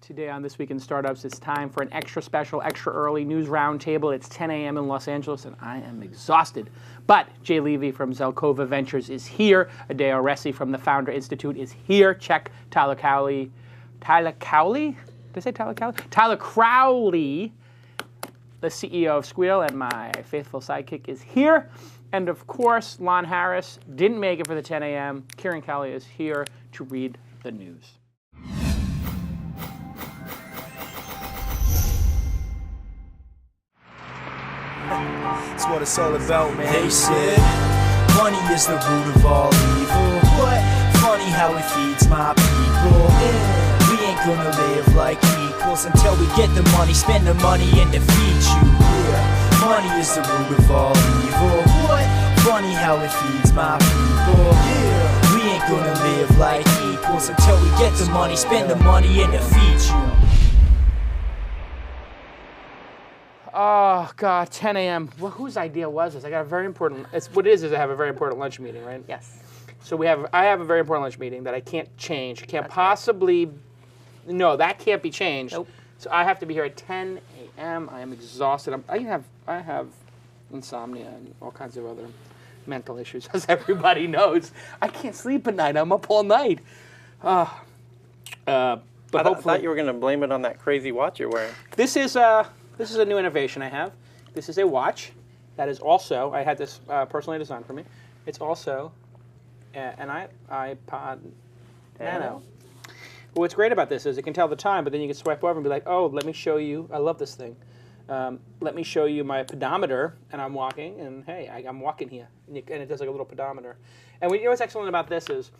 Today on This Week in Startups, it's time for an extra special, extra early news roundtable. It's 10 a.m. in Los Angeles, and I am exhausted. But Jay Levy from Zelkova Ventures is here. Adeo Ressi from the Founder Institute is here. Check Tyler Crowley. Did I say Tyler Crowley? Tyler Crowley, the CEO of Squeal, and my faithful sidekick is here. And of course, Lon Harris didn't make it for the 10 a.m. Kirin Kalia is here to read the news. That's what it's all about, man. They said money is the root of all evil. What? Funny how it feeds my people. Yeah. We ain't gonna live like equals until we get the money, spend the money, and defeat you. Yeah. Money is the root of all evil. What? Funny how it feeds my people. Yeah. We ain't gonna live like equals until we get the money, spend the money, and defeat you. Oh, God, 10 a.m. Well, whose idea was this? I got a very important, what it is I have a very important lunch meeting, right? Yes. So I have a very important lunch meeting that I can't change. Can't possibly, no, that can't be changed. Nope. So I have to be here at 10 a.m. I am exhausted. I have insomnia and all kinds of other mental issues, as everybody knows. I can't sleep at night. I'm up all night. But I thought you were going to blame it on that crazy watch you're wearing. This is a new innovation I have. This is a watch that is also, I had this personally designed for me. It's also an iPod Nano. But what's great about this is it can tell the time, but then you can swipe over and be like, oh, let me show you, I love this thing. Let me show you my pedometer, and I'm walking, and hey, I'm walking here. And it does like a little pedometer. And you know what's excellent about this is,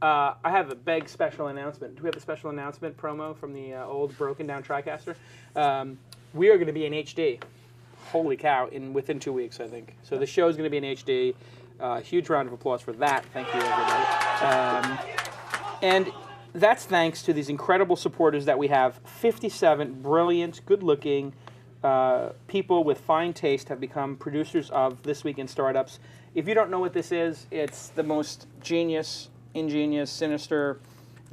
I have a big special announcement. Do we have the special announcement promo from the old broken down TriCaster? We are going to be in HD. Holy cow, within 2 weeks, I think. So the show is going to be in HD. Huge round of applause for that. Thank you, everybody. And that's thanks to these incredible supporters that we have. 57 brilliant, good-looking people with fine taste have become producers of This Week in Startups. If you don't know what this is, it's the most ingenious, sinister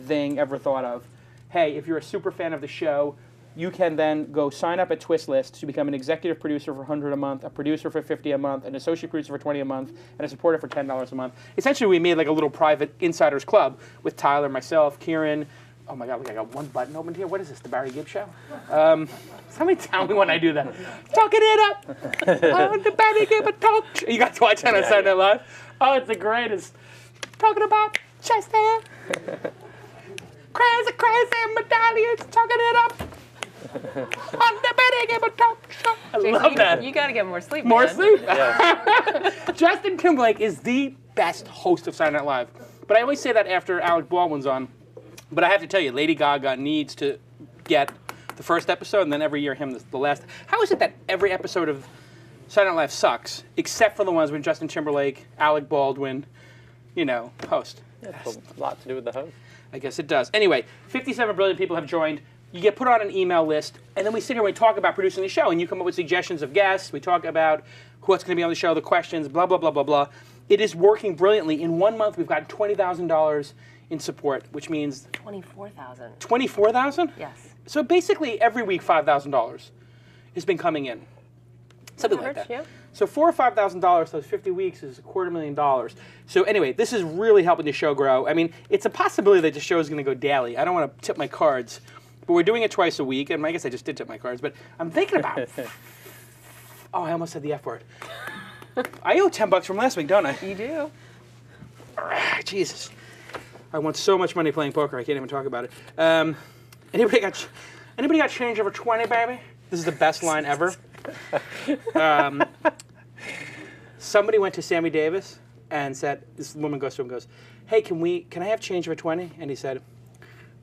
thing ever thought of. Hey, if you're a super fan of the show, you can then go sign up at TWiST to become an executive producer for $100 a month, a producer for $50 a month, an associate producer for $20 a month, and a supporter for $10 a month. Essentially, we made like a little private insiders club with Tyler, myself, Kirin. Oh my God, look, I got one button opened here. What is this, the Barry Gibb show? Somebody tell me when I do that. Talking it up. The Barry Gibb talk show. You guys watch that on Saturday Night Live? Oh, it's the greatest. Talking about chest hair. Crazy, crazy medallions. Talking it up. On the Barry Gibb talk show. I love that. You got to get more sleep. More man. sleep? Yeah. Justin Timberlake is the best host of Saturday Night Live. But I always say that after Alec Baldwin's on. But I have to tell you, Lady Gaga needs to get the first episode and then every year him the last. How is it that every episode of Saturday Night Live sucks, except for the ones when Justin Timberlake, Alec Baldwin, host? It's a lot to do with the host. I guess it does. Anyway, 57 brilliant people have joined. You get put on an email list, and then we sit here and we talk about producing the show, and you come up with suggestions of guests. We talk about what's going to be on the show, the questions, blah, blah, blah, blah, blah. It is working brilliantly. In 1 month, we've gotten $20,000 in support, which means... $24,000. $24,000? Yes. So basically, every week, $5,000 has been coming in. Something like that. Yeah. So $4,000 or $5,000, those 50 weeks is $250,000. So anyway, this is really helping the show grow. I mean, it's a possibility that the show is going to go daily. I don't want to tip my cards, but we're doing it twice a week, and I guess I just did tip my cards, but I'm thinking about oh, I almost said the F word. I owe $10 from last week, don't I? You do. Jesus. I won so much money playing poker, I can't even talk about it. Anybody got change over 20, baby? This is the best line ever. Somebody went to Sammy Davis and said, this woman goes to him and goes, hey, can I have change over 20? And he said,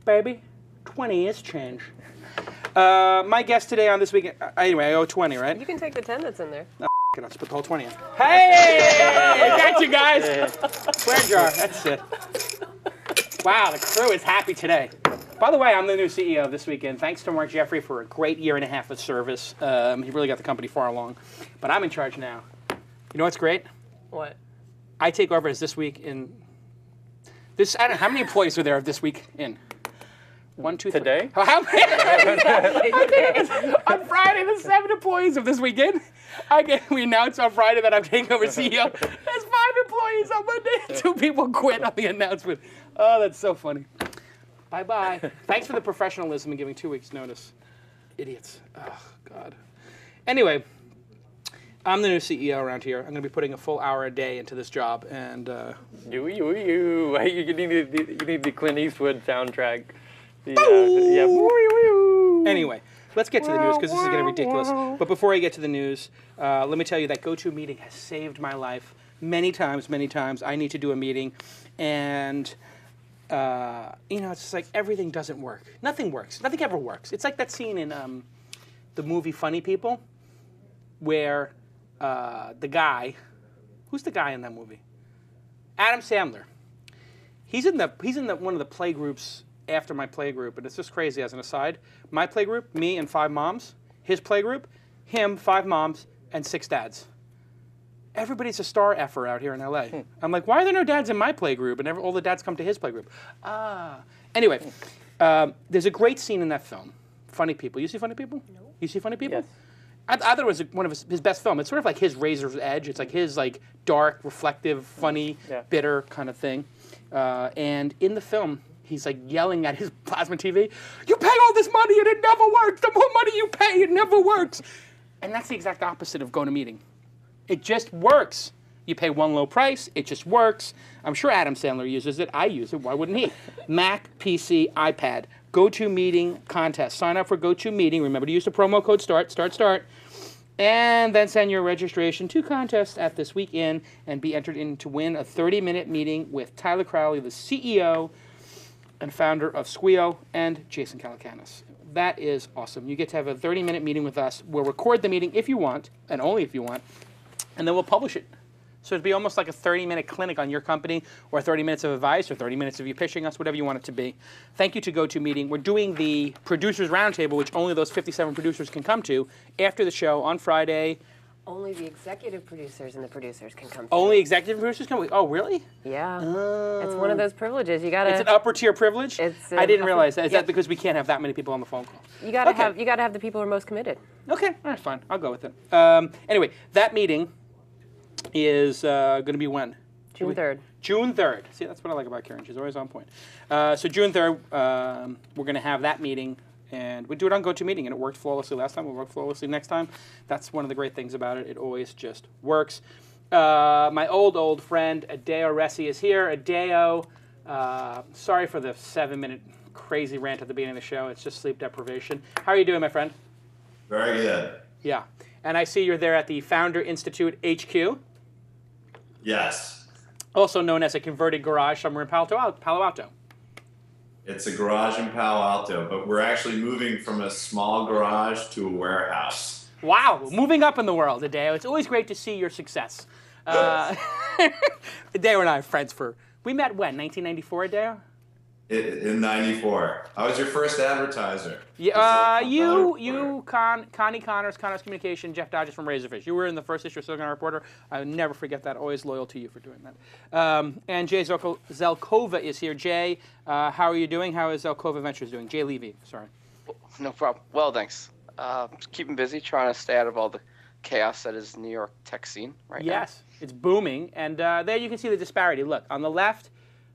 baby, 20 is change. My guest today on This Week, anyway, I owe 20, right? You can take the 10 that's in there. I'll just put the whole 20 in. Hey! Got you guys! Square jar, that's it. Wow, the crew is happy today. By the way, I'm the new CEO of This Weekend. Thanks to Mark Jeffrey for a great 1.5 years of service. He really got the company far along. But I'm in charge now. You know what's great? What? I take over as This Week in... I don't know, how many employees are there of This Week in? 1, 2, 3. Today? How many? I think it's on Friday, the 7 employees of this weekend. We announced on Friday that I'm taking over CEO. There's 5 employees on Monday. 2 people quit on the announcement. Oh, that's so funny. Bye-bye. Thanks for the professionalism and giving 2 weeks' notice. Idiots. Oh, God. Anyway, I'm the new CEO around here. I'm going to be putting a full hour a day into this job, and You need the Clint Eastwood soundtrack. Anyway, let's get to the news because this is getting ridiculous. But before I get to the news, let me tell you that GoToMeeting has saved my life many times. I need to do a meeting, and it's just like everything doesn't work. Nothing works. Nothing ever works. It's like that scene in the movie Funny People, where the guy, who's the guy in that movie? Adam Sandler. He's in one of the play groups after my play group, and it's just crazy. As an aside, my play group, me and 5 moms. His play group, him, 5 moms, and 6 dads. Everybody's a star effer out here in LA. I'm like, why are there no dads in my play group? And all the dads come to his play group. Anyway, there's a great scene in that film, Funny People. You see Funny People? No. You see Funny People? Yes. I thought it was one of his best films. It's sort of like his Razor's Edge. It's like his dark, reflective, funny, bitter kind of thing. And in the film, he's yelling at his plasma TV, "You pay all this money and it never works. The more money you pay, it never works." And that's the exact opposite of GoToMeeting. It just works. You pay one low price, it just works. I'm sure Adam Sandler uses it. I use it. Why wouldn't he? Mac, PC, iPad. GoToMeeting contest. Sign up for GoToMeeting. Remember to use the promo code START. And then send your registration to contest at This Week In and be entered in to win a 30-minute meeting with Tyler Crowley, the CEO and founder of Squeo, and Jason Calacanis. That is awesome. You get to have a 30-minute meeting with us. We'll record the meeting if you want, and only if you want, and then we'll publish it. So it'd be almost like a 30-minute clinic on your company, or 30 minutes of advice, or 30 minutes of you pitching us, whatever you want it to be. Thank you to GoToMeeting. We're doing the Producers Roundtable, which only those 57 producers can come to, after the show on Friday. Only the executive producers and the producers can come. Only executive producers can? Oh, really? Yeah. It's one of those privileges. You gotta. It's an upper tier privilege. I didn't realize that. Is that because we can't have that many people on the phone call? You gotta have the people who are most committed. Okay, all right, fine. I'll go with it. Anyway, that meeting is going to be when? June 3rd. June 3rd. See, that's what I like about Kirin. She's always on point. So June 3rd, we're going to have that meeting. And we do it on GoToMeeting, and it worked flawlessly last time. We'll work flawlessly next time. That's one of the great things about it. It always just works. My old friend, Adeo Ressi, is here. Adeo, sorry for the 7-minute crazy rant at the beginning of the show. It's just sleep deprivation. How are you doing, my friend? Very good. Yeah. And I see you're there at the Founder Institute HQ. Yes. Also known as a converted garage somewhere in Palo Alto. It's a garage in Palo Alto, but we're actually moving from a small garage to a warehouse. Wow, moving up in the world, Adeo. It's always great to see your success. Adeo and I are friends we met when, 1994, Adeo? In 94. I was your first advertiser. Yeah, Connie Connors Communication, Jeff Dodges from Razorfish. You were in the first issue of Silicon Valley Reporter. I will never forget that. Always loyal to you for doing that. And Jay Zelkova is here. Jay, how are you doing? How is Zelkova Ventures doing? Jay Levy, sorry. No problem. Well, thanks. Just keeping busy, trying to stay out of all the chaos that is the New York tech scene right now. Yes, it's booming. And there you can see the disparity. Look, on the left,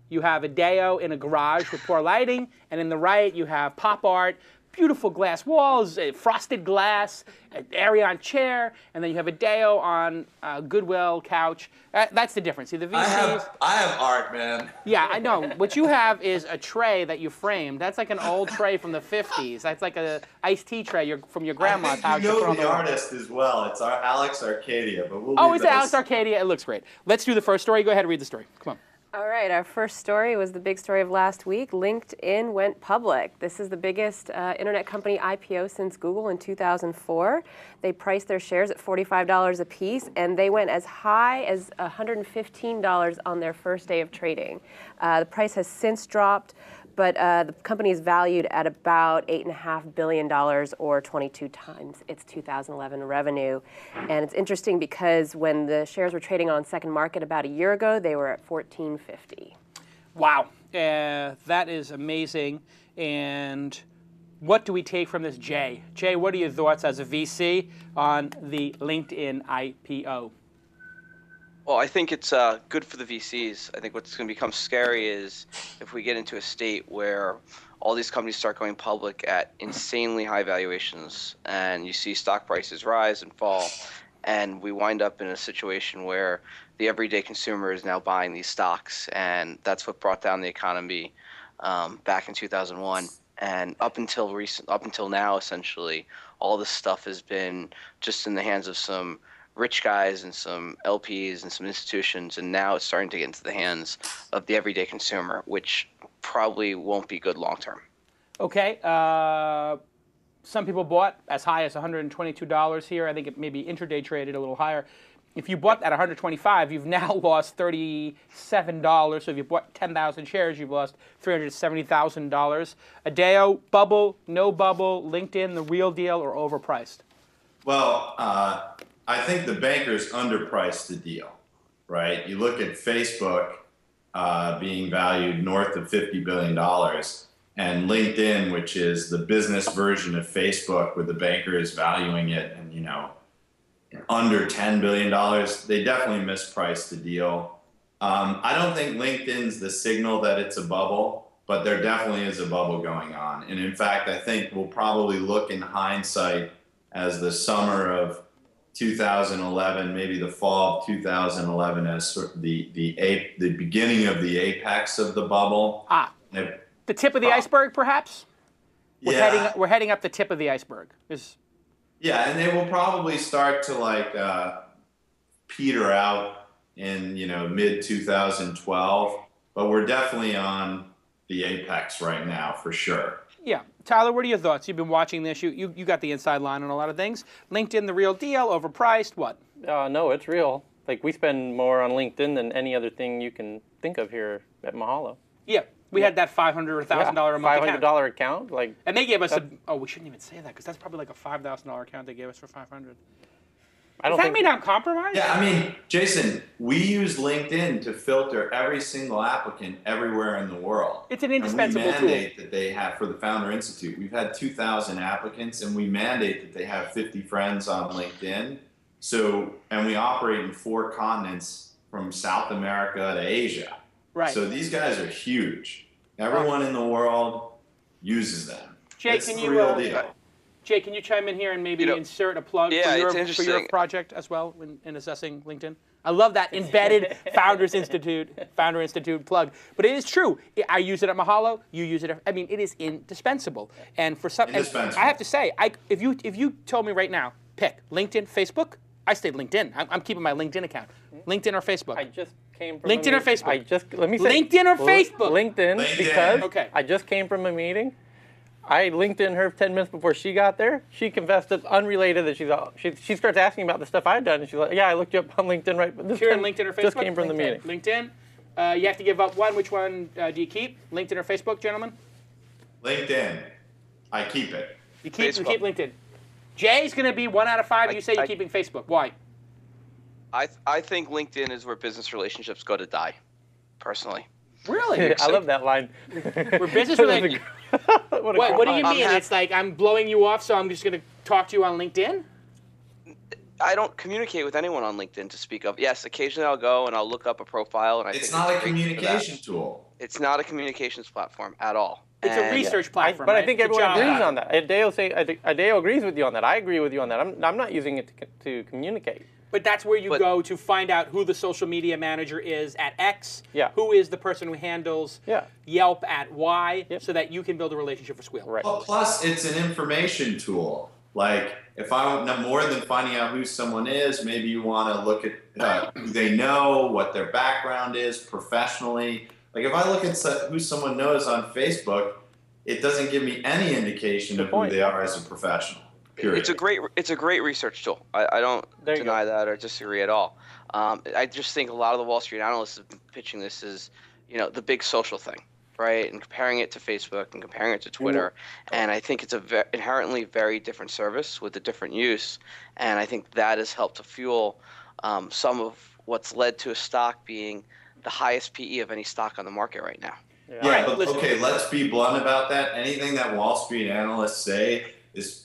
you have Adeo in a garage with poor lighting, and in the right, you have pop art, beautiful glass walls, frosted glass, an Arion chair, and then you have Adeo on a Goodwill couch. That's the difference. See, the VCs. I have art, man. Yeah, I know. What you have is a tray that you framed. That's like an old tray from the 50s. That's like a iced tea tray from your grandma's house. You know the artist as well. It's Alex Arcadia, but we'll. Oh, it's Alex Arcadia. It looks great. Let's do the first story. Go ahead and read the story. Come on. All right, our first story was the big story of last week. LinkedIn went public. This is the biggest internet company IPO since Google in 2004. They priced their shares at $45 a piece, and they went as high as $115 on their first day of trading. The price has since dropped, but the company is valued at about $8.5 billion, or 22 times its 2011 revenue. And it's interesting because when the shares were trading on second market about a year ago, they were at $14.50. Wow, that is amazing. And what do we take from this, Jay? Jay, what are your thoughts as a VC on the LinkedIn IPO? Well, I think it's good for the VCs. I think what's going to become scary is if we get into a state where all these companies start going public at insanely high valuations, and you see stock prices rise and fall, and we wind up in a situation where the everyday consumer is now buying these stocks, and that's what brought down the economy back in 2001. And up until now, essentially, all this stuff has been just in the hands of some rich guys and some LPs and some institutions, and now it's starting to get into the hands of the everyday consumer, which probably won't be good long term. Okay. Some people bought as high as $122 here. I think it maybe intraday traded a little higher. If you bought at $125, you've now lost $37. So if you bought 10,000 shares, you've lost $370,000. Adeo, bubble, no bubble, LinkedIn, the real deal, or overpriced? Well, I think the bankers underpriced the deal, right? You look at Facebook being valued north of $50 billion, and LinkedIn, which is the business version of Facebook, with the bankers valuing it and, under $10 billion, they definitely mispriced the deal. I don't think LinkedIn's the signal that it's a bubble, but there definitely is a bubble going on. And in fact, I think we'll probably look in hindsight as the summer of 2011, maybe the fall of 2011, as sort of the beginning of the apex of the bubble. The tip of the iceberg, perhaps? We're heading up the tip of the iceberg. Yeah, and they will probably start to peter out in mid 2012, but we're definitely on the apex right now for sure. Yeah. Tyler, what are your thoughts? You've been watching this. You got the inside line on a lot of things. LinkedIn, the real deal, overpriced, what? No, it's real. Like, we spend more on LinkedIn than any other thing you can think of here at Mahalo. Yeah. We had that $500 or $1,000 a month $500 account. Like, and they gave us we shouldn't even say that, because that's probably like a $5,000 account they gave us for $500. Does that mean I'm compromised? Yeah, I mean, Jason, we use LinkedIn to filter every single applicant everywhere in the world. It's an indispensable tool. And we mandate that they have, for the Founder Institute, we've had 2,000 applicants, and we mandate that they have 50 friends on LinkedIn. And we operate in 4 continents, from South America to Asia. Right. So these guys are huge. Everyone in the world uses them. Jay, it's the real deal. Jay, can you chime in here and maybe insert a plug for your project as well in assessing LinkedIn? I love that embedded Founder Institute plug. But it is true. I use it at Mahalo. You use it. It is indispensable. And for some, I have to say, if you told me right now, pick LinkedIn, Facebook, I stayed LinkedIn. I'm keeping my LinkedIn account. LinkedIn or Facebook? I just came from LinkedIn or Facebook? Let me say LinkedIn or Facebook? LinkedIn, because I just came from a meeting. I LinkedIn her 10 minutes before she got there. She confessed it's unrelated that she starts asking about the stuff I've done, and she's like, "Yeah, I looked you up on LinkedIn, right?" But this Kirin, LinkedIn or Facebook? Just came from the meeting. LinkedIn. You have to give up one. Which one do you keep? LinkedIn or Facebook, gentlemen? LinkedIn. I keep it. You keep LinkedIn. Jay's going to be 1 out of 5. You say you're keeping Facebook. Why? I think LinkedIn is where business relationships go to die, personally. Really? I love that line. Where business relationships. What do you mean? It's like I'm blowing you off, so I'm just going to talk to you on LinkedIn? I don't communicate with anyone on LinkedIn to speak of. Yes, occasionally I'll go and I'll look up a profile. And it's not a communication tool. It's not a communications platform at all. It's a research platform. But I think everyone agrees on that. Adeo agrees with you on that. I agree with you on that. I'm not using it to communicate. But that's where you go to find out who the social media manager is at X, who is the person who handles Yelp at Y, so that you can build a relationship for Squeal. Right. Well, plus, it's an information tool. Like, if I want more than finding out who someone is, maybe you want to look at who they know, what their background is professionally. Like, if I look at who someone knows on Facebook, it doesn't give me any indication of who they are as a professional. Period. It's a great research tool. I don't deny that or disagree at all. I just think a lot of the Wall Street analysts have been pitching this as, the big social thing, right? And comparing it to Facebook and comparing it to Twitter. And I think it's a inherently very different service with a different use. And I think that has helped to fuel some of what's led to a stock being the highest PE of any stock on the market right now. Yeah, but okay, let's be blunt about that. Anything that Wall Street analysts say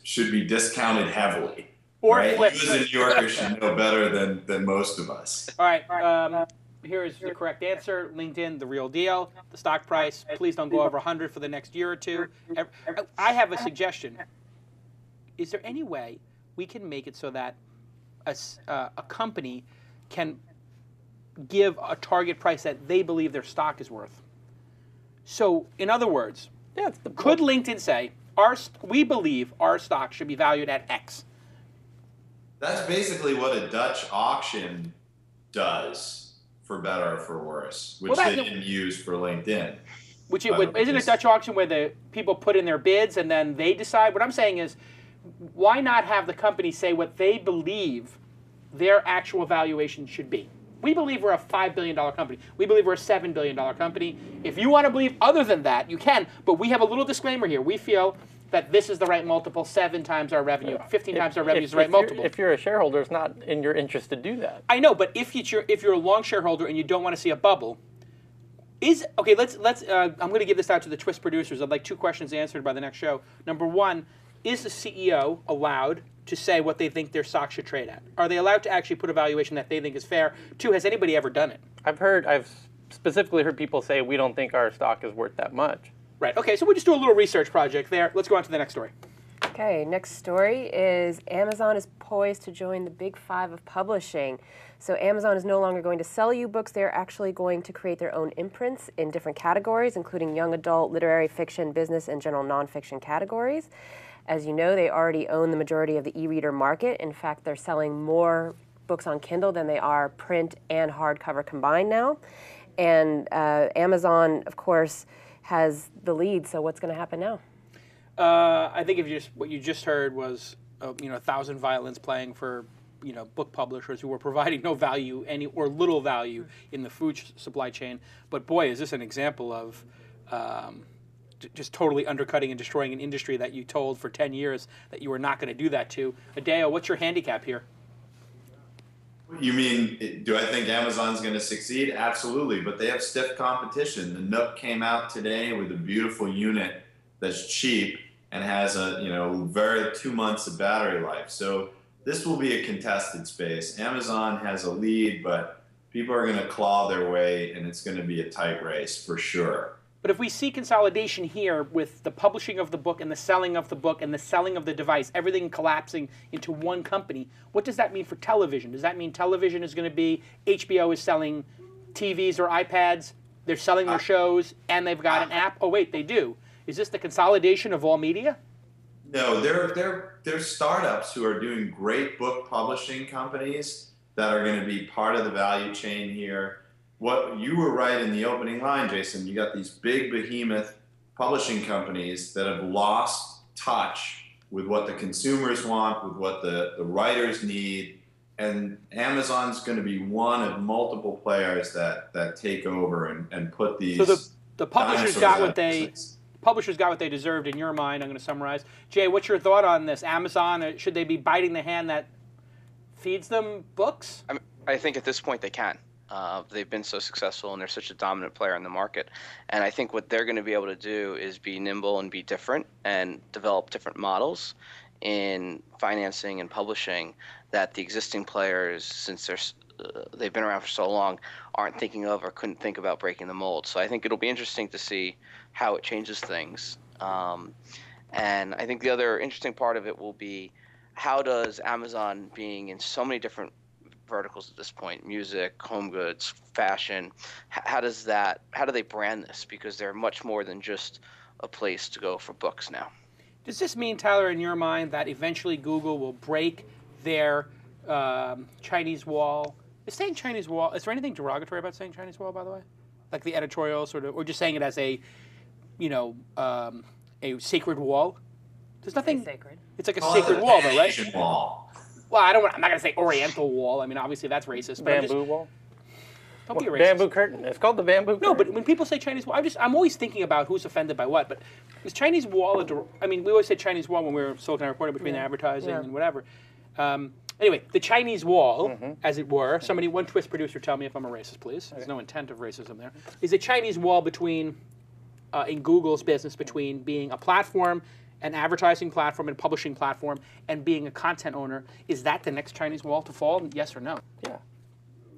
should be discounted heavily. Or right? flipped. You as a New Yorker should know better than most of us. All right. Here is the correct answer. LinkedIn, the real deal. The stock price, please don't go over 100 for the next year or two. I have a suggestion. Is there any way we can make it so that a company can give a target price that they believe their stock is worth? So, in other words, could LinkedIn say, we believe our stock should be valued at X? That's basically what a Dutch auction does, for better or for worse, which they didn't use for LinkedIn. Isn't a Dutch auction where the people put in their bids and then they decide? What I'm saying is, why not have the company say what they believe their actual valuation should be? We believe we're a $5 billion company. We believe we're a $7 billion company. If you want to believe other than that, you can. But we have a little disclaimer here. We feel that this is the right multiple, 7 times our revenue, 15 times our revenue is the right multiple. If you're a shareholder, it's not in your interest to do that. I know, but if you're a long shareholder and you don't want to see a bubble, let's I'm going to give this out to the TWiST producers. I'd like 2 questions answered by the next show. Number 1, is the CEO allowed to say what they think their stock should trade at? Are they allowed to actually put a valuation that they think is fair? 2, has anybody ever done it? I've specifically heard people say we don't think our stock is worth that much. Right. Okay, so we'll just do a little research project there. Let's go on to the next story. Okay, next story is Amazon is poised to join the big 5 of publishing. So Amazon is no longer going to sell you books. They're actually going to create their own imprints in different categories, including young adult, literary fiction, business, and general nonfiction categories. As you know, they already own the majority of the e-reader market. In fact, they're selling more books on Kindle than they are print and hardcover combined now. And Amazon, of course, has the lead. So what's going to happen now? I think what you just heard was 1,000 violins playing for book publishers who were providing no value or little value in the food supply chain. But boy, is this an example of just totally undercutting and destroying an industry that you told for 10 years that you were not going to do that to. Adeo, what's your handicap here? You mean, do I think Amazon's going to succeed? Absolutely, but they have stiff competition. The Nook came out today with a beautiful unit that's cheap and has very 2 months of battery life. So this will be a contested space. Amazon has a lead, but people are going to claw their way, and it's going to be a tight race for sure. But if we see consolidation here with the publishing of the book and the selling of the book and the selling of the device, everything collapsing into one company, what does that mean for television? Does that mean television is going to be HBO is selling TVs or iPads, they're selling their shows, and they've got an app? Oh, wait, they do. Is this the consolidation of all media? No, they're startups who are doing great book publishing companies that are going to be part of the value chain here. What you were right in the opening line, Jason. You got these big behemoth publishing companies that have lost touch with what the consumers want, with what the writers need, and Amazon's going to be one of multiple players that take over and put these. So the publishers got what they deserved in your mind. I'm going to summarize. Jay, what's your thought on this? Amazon, should they be biting the hand that feeds them books? I think at this point they can. They've been so successful and they're such a dominant player in the market. And I think what they're going to be able to do is be nimble and be different and develop different models in financing and publishing that the existing players, since they've been around for so long, aren't thinking of or couldn't think about breaking the mold. So I think it'll be interesting to see how it changes things. And I think the other interesting part of it will be, how does Amazon, being in so many different verticals at this point, music, home goods, fashion, how do they brand this? Because they're much more than just a place to go for books now. Does this mean, Tyler, in your mind, that eventually Google will break their Chinese wall? Is saying Chinese wall, is there anything derogatory about saying Chinese wall, by the way? Like the editorial sort of, or just saying it as a sacred wall? There's nothing sacred. It's like a sacred wall, though, right? Asian wall. Well, I'm not going to say Oriental wall. I mean, obviously that's racist. But Bamboo wall? Don't be racist. Bamboo curtain. It's called the bamboo curtain. No, but when people say Chinese wall, I'm always thinking about who's offended by what. But is Chinese wall we always say Chinese wall when we were Silicon Reporter between the advertising and whatever. Anyway, the Chinese wall, as it were, one TWiST producer tell me if I'm a racist, please. There's no intent of racism there. Is a Chinese wall between in Google's business between being a platform, an advertising platform, and publishing platform, and being a content owner. Is that the next Chinese wall to fall? Yes or no? Yeah.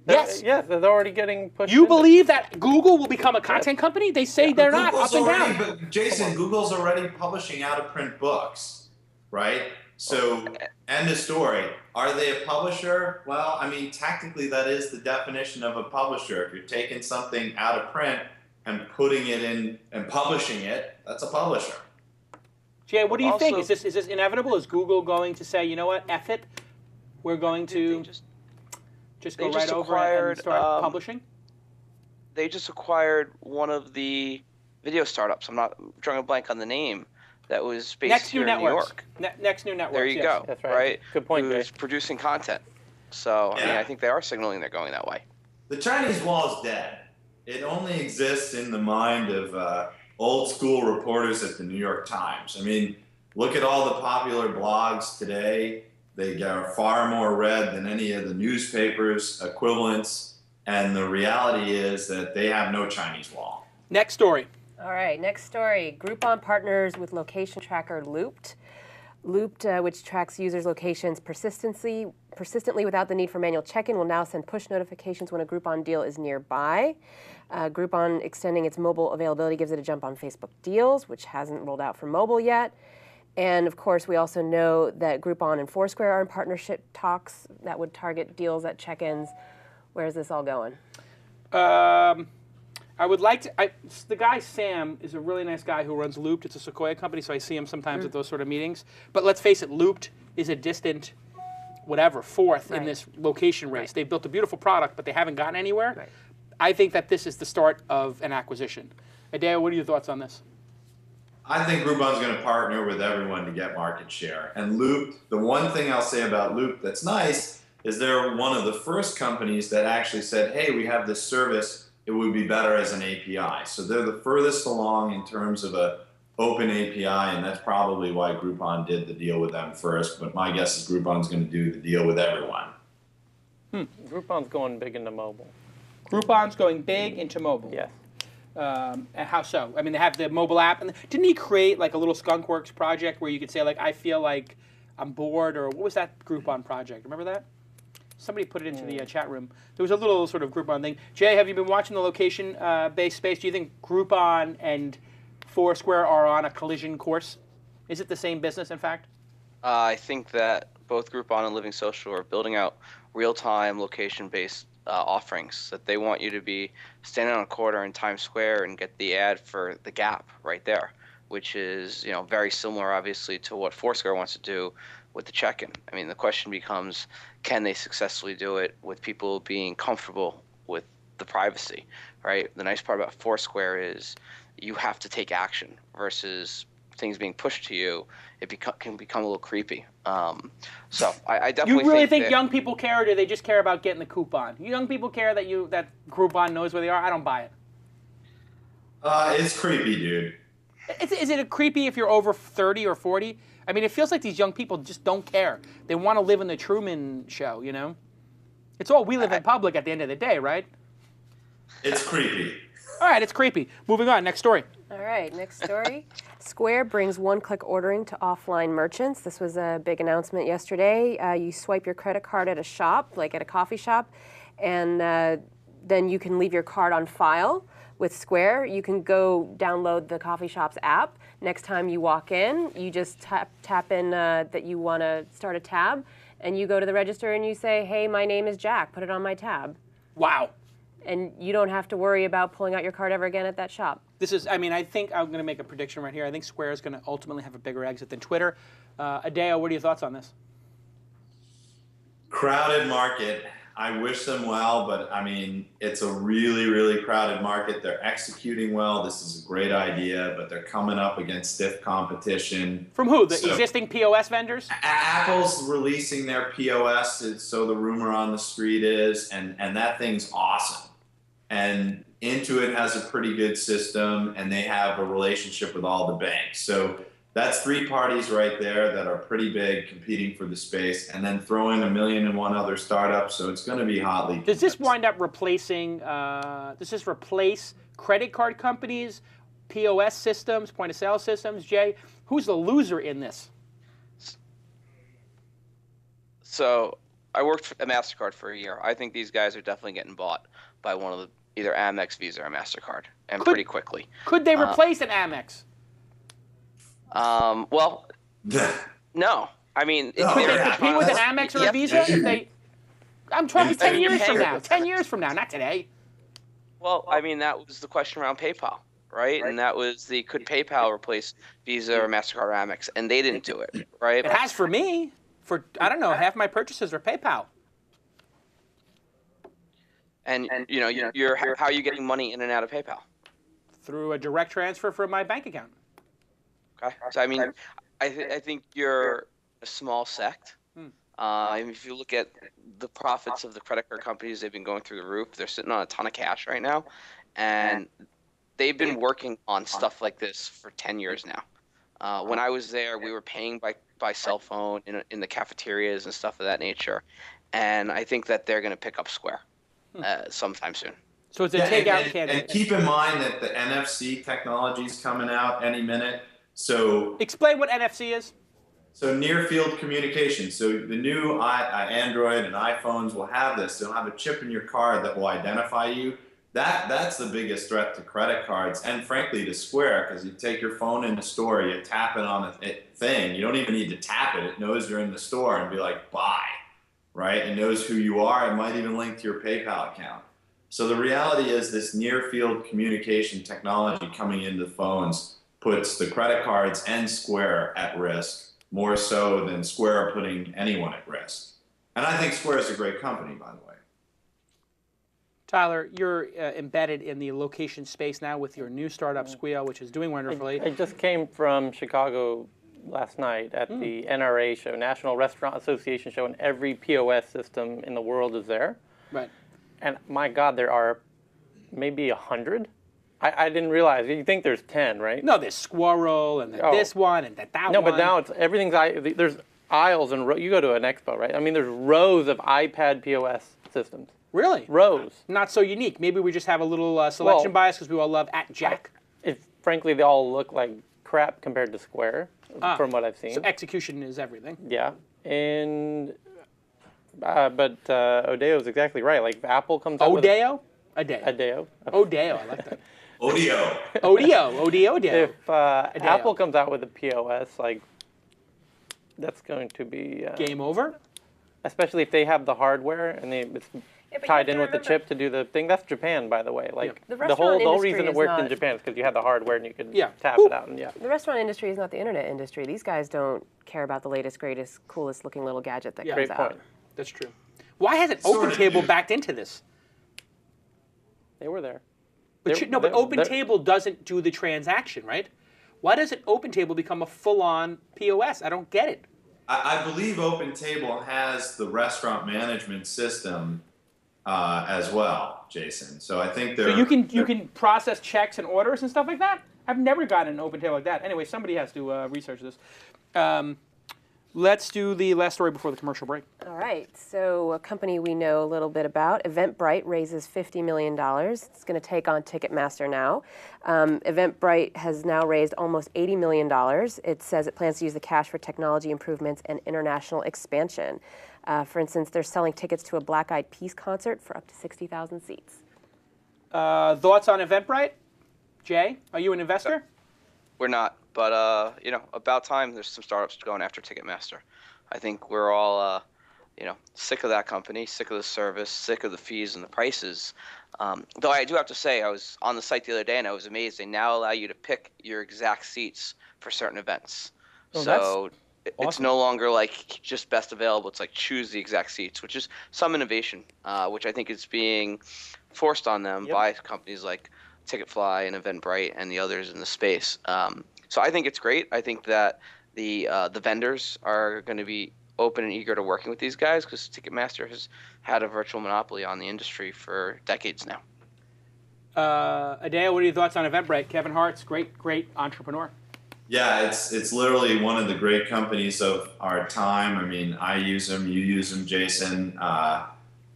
Yes. Yes, they're already getting pushed. You believe that Google will become a content company? They say they're not, up and down. But Jason, Google's already publishing out-of-print books, right? So, end of story. Are they a publisher? Well, I mean, technically that is the definition of a publisher. If you're taking something out of print and putting it in and publishing it, that's a publisher. Jay, what do you think? Is this inevitable? Is Google going to say, you know what, F it, we're going to just go right over and start publishing? They just acquired one of the video startups. I'm not drawing a blank on the name. That was based here in New York. Next New Networks. There you go. That's right. Good point, Who's producing content. So, I mean, I think they are signaling they're going that way. The Chinese wall is dead. It only exists in the mind of old school reporters at the New York Times. I mean, look at all the popular blogs today. They are far more read than any of the newspapers equivalents. And the reality is that they have no Chinese wall. Next story. All right, next story. Groupon partners with location tracker Looped. Looped, which tracks users' locations persistently without the need for manual check-in, will now send push notifications when a Groupon deal is nearby. Groupon extending its mobile availability gives it a jump on Facebook deals, which hasn't rolled out for mobile yet. And of course, we also know that Groupon and Foursquare are in partnership talks that would target deals at check-ins. Where's this all going? I would like to. The guy Sam is a really nice guy who runs Looped. It's a Sequoia company, so I see him sometimes at those sort of meetings. But let's face it, Looped is a distant, fourth in this location race. They've built a beautiful product, but they haven't gotten anywhere. Right. I think that this is the start of an acquisition. Adeo, what are your thoughts on this? I think Groupon's going to partner with everyone to get market share. And Looped, the one thing I'll say about Looped that's nice is they're one of the first companies that actually said, hey, we have this service. It would be better as an API. So they're the furthest along in terms of an open API, and that's probably why Groupon did the deal with them first. But my guess is Groupon's going to do the deal with everyone. Groupon's going big into mobile. Groupon's going big into mobile. Yes. And how so? I mean, they have the mobile app. And didn't he create like a little Skunkworks project where you could say, like, I feel like I'm bored, or what was that Groupon project? Remember that? Somebody put it into the chat room. There was a little sort of Groupon thing. Jay, have you been watching the location-based space? Do you think Groupon and Foursquare are on a collision course? Is it the same business, in fact? I think that both Groupon and Living Social are building out real-time location-based offerings. That they want you to be standing on a corner in Times Square and get the ad for the Gap right there, which is very similar, obviously, to what Foursquare wants to do with the check-in. I mean, the question becomes, can they successfully do it with people being comfortable with the privacy, right? The nice part about Foursquare is you have to take action versus things being pushed to you. It can become a little creepy. So I definitely You really think young people care, or do they just care about getting the coupon? Young people care that Groupon knows where they are? I don't buy it. It's creepy, dude. Is it creepy if you're over 30 or 40? I mean, it feels like these young people just don't care. They want to live in the Truman Show, It's all we live in public at the end of the day, right? It's creepy. All right, it's creepy. Moving on, next story. All right, next story. Square brings one-click ordering to offline merchants. This was a big announcement yesterday. You swipe your credit card at a shop, like at a coffee shop, and then you can leave your card on file. With Square, you can go download the coffee shop's app. Next time you walk in, you just tap in that you want to start a tab, and you go to the register and you say, hey, my name is Jack, put it on my tab. Wow. And you don't have to worry about pulling out your card ever again at that shop. I think I'm going to make a prediction right here. I think Square is going to ultimately have a bigger exit than Twitter. Adeo, what are your thoughts on this? Crowded market. I wish them well, but I mean, it's a really, really crowded market. They're executing well. This is a great idea, but they're coming up against stiff competition. From who? The existing POS vendors? Apple's releasing their POS, so the rumor on the street is, and that thing's awesome. And Intuit has a pretty good system, and they have a relationship with all the banks. So that's three parties right there that are pretty big, competing for the space, and then throw in 1,000,001 other startups. So it's going to be hotly contested. Does this wind up replacing? Does this replace credit card companies, POS systems, point of sale systems, Jay. Who's the loser in this? So I worked at MasterCard for a year. I think these guys are definitely getting bought by one of the either Amex, Visa, or MasterCard, and pretty quickly. Could they replace an Amex? Well, no. I mean, could they compete with an Amex or a Visa if they? I'm talking 10 years from now. 10 years from now, not today. Well, I mean, that was the question around PayPal, right? And that was could PayPal replace Visa or MasterCard or Amex? And they didn't do it, right? It has for me. For, I don't know, half my purchases are PayPal. And you know, how are you getting money in and out of PayPal? Through a direct transfer from my bank account. Okay. So, I mean, I think you're a small sect. I mean, if you look at the profits of the credit card companies, they've been going through the roof. They're sitting on a ton of cash right now. And they've been working on stuff like this for 10 years now. When I was there, we were paying by cell phone in the cafeterias and stuff of that nature. And I think that they're going to pick up Square sometime soon. So it's a takeout candidate. And keep in mind that the NFC technology is coming out any minute. So explain what NFC is. So near field communication. So the new Android and iPhones will have this. They'll have a chip in your card that will identify you. That's the biggest threat to credit cards and frankly to Square, because you take your phone in the store, you tap it on a thing. You don't even need to tap it. It knows you're in the store and be like, buy, right? It knows who you are. It might even link to your PayPal account. So the reality is this near field communication technology coming into phones puts the credit cards and Square at risk, more so than Square putting anyone at risk. And I think Square is a great company, by the way. Tyler, you're embedded in the location space now with your new startup, Squeal, which is doing wonderfully. I just came from Chicago last night at the NRA show, National Restaurant Association show, and every POS system in the world is there. Right. And my God, there are maybe 100. I didn't realize. You think there's 10, right? No, there's Squirrel and this one and that one. No, but now it's everything's there's aisles and you go to an expo, right? I mean, there's rows of iPad POS systems. Really? Rows. Not so unique. Maybe we just have a little selection bias because we all love @Jack. Frankly, they all look like crap compared to Square, from what I've seen. So execution is everything. Yeah, and but Odeo's exactly right. Like if Apple comes out Adeo? Adeo. Odeo, I like that. Odeo. If Apple comes out with a POS, like that's going to be game over. Especially if they have the hardware and it's tied in with the chip to do the thing. That's Japan, by the way. Like the whole reason it worked in Japan is because you had the hardware and you could tap it out. And the restaurant industry is not the internet industry. These guys don't care about the latest, greatest, coolest looking little gadget that comes out. Great point. That's true. Why hasn't OpenTable backed into this? They were there. But OpenTable doesn't do the transaction, right? Why doesn't OpenTable become a full-on POS? I don't get it. I believe OpenTable has the restaurant management system as well, Jason. So I think so you can process checks and orders and stuff like that. I've never gotten an OpenTable like that. Anyway, somebody has to research this. Let's do the last story before the commercial break. All right. So a company we know a little bit about, Eventbrite, raises $50 million. It's going to take on Ticketmaster now. Eventbrite has now raised almost $80 million. It says it plans to use the cash for technology improvements and international expansion. For instance, they're selling tickets to a Black Eyed Peas concert for up to 60,000 seats. Thoughts on Eventbrite? Jay, are you an investor? We're not, but about time there's some startups going after Ticketmaster. I think we're all, sick of that company, sick of the service, sick of the fees and the prices. Though I do have to say, I was on the site the other day and I was amazed. They now allow you to pick your exact seats for certain events. Oh, so awesome. It's no longer like just best available. It's like choose the exact seats, which is some innovation, which I think is being forced on them by companies like Ticketfly and Eventbrite and the others in the space. So I think it's great. I think that the vendors are going to be open and eager to working with these guys because Ticketmaster has had a virtual monopoly on the industry for decades now. Adeo, what are your thoughts on Eventbrite? Kevin Hart's great entrepreneur. Yeah, it's literally one of the great companies of our time. I mean, I use them, you use them, Jason.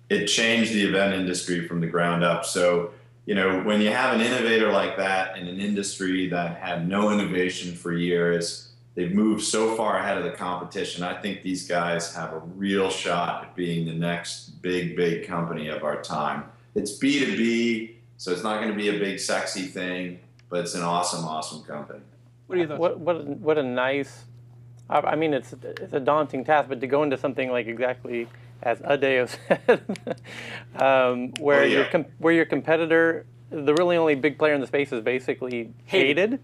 It changed the event industry from the ground up. So when you have an innovator like that in an industry that had no innovation for years, they've moved so far ahead of the competition. I think these guys have a real shot at being the next big company of our time. It's B2B, so it's not going to be a big sexy thing, but it's an awesome company. What are your thoughts? What a nice, I mean, it's a daunting task, but to go into something like exactly as Adeo said, where your competitor, the really only big player in the space, is basically hated.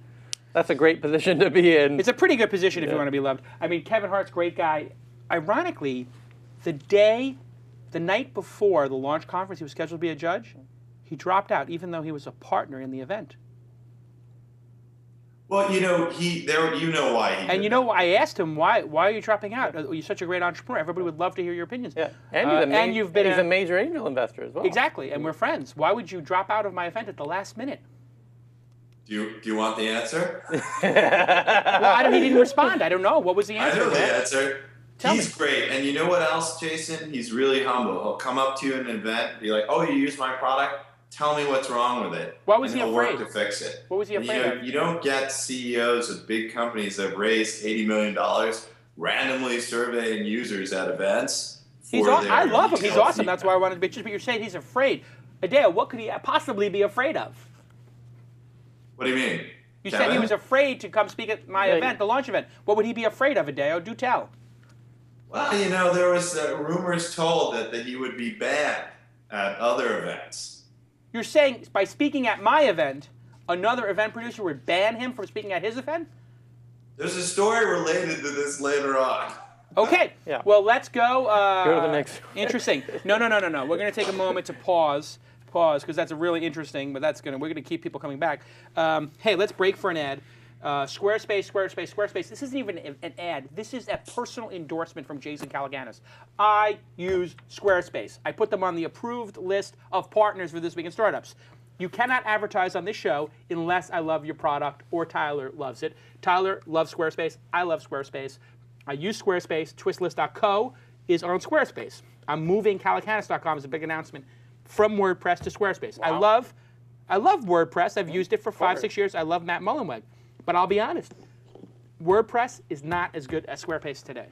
That's a great position to be in. It's a pretty good position if you want to be loved. I mean, Kevin Hart's a great guy. Ironically, the night before the launch conference, he was scheduled to be a judge. He dropped out, even though he was a partner in the event. Well, you know why he and did I asked him, why are you dropping out? You're such a great entrepreneur. Everybody would love to hear your opinions. Yeah, and he's a major angel investor as well. Exactly, and we're friends. Why would you drop out of my event at the last minute? Do you want the answer? Well, he didn't respond. I don't know. What was the answer? I know the answer. He's great. And you know what else, Jason? He's really humble. He'll come up to you in an event, be like, oh, you use my product? Tell me what's wrong with it. Why was he afraid? afraid? He'll work to fix it. What was he afraid of? You don't get CEOs of big companies that have raised $80 million randomly surveying users at events. I love him. He's awesome. That's why I wanted to be. But you're saying he's afraid. Adeo, what could he possibly be afraid of? What do you mean? You said he was afraid to come speak at my event, the launch event. What would he be afraid of, Adeo? Do tell. Well, there was rumors told that he would be banned at other events. You're saying by speaking at my event, another event producer would ban him from speaking at his event? There's a story related to this later on. Okay. Yeah. Well, let's go. Go to the next. Interesting. No. We're going to take a moment to pause, because that's a really interesting. But we're going to keep people coming back. Hey, let's break for an ad. Squarespace. This isn't even an ad. This is a personal endorsement from Jason Calacanis. I use Squarespace. I put them on the approved list of partners for This Week in Startups. You cannot advertise on this show unless I love your product or Tyler loves it. Tyler loves Squarespace. I love Squarespace. I use Squarespace. TWiST.co is on Squarespace. I'm moving Calacanis.com as a big announcement from WordPress to Squarespace. Wow. I love WordPress. I've used it for 5-6 years. I love Matt Mullenweg. But I'll be honest, WordPress is not as good as Squarespace today.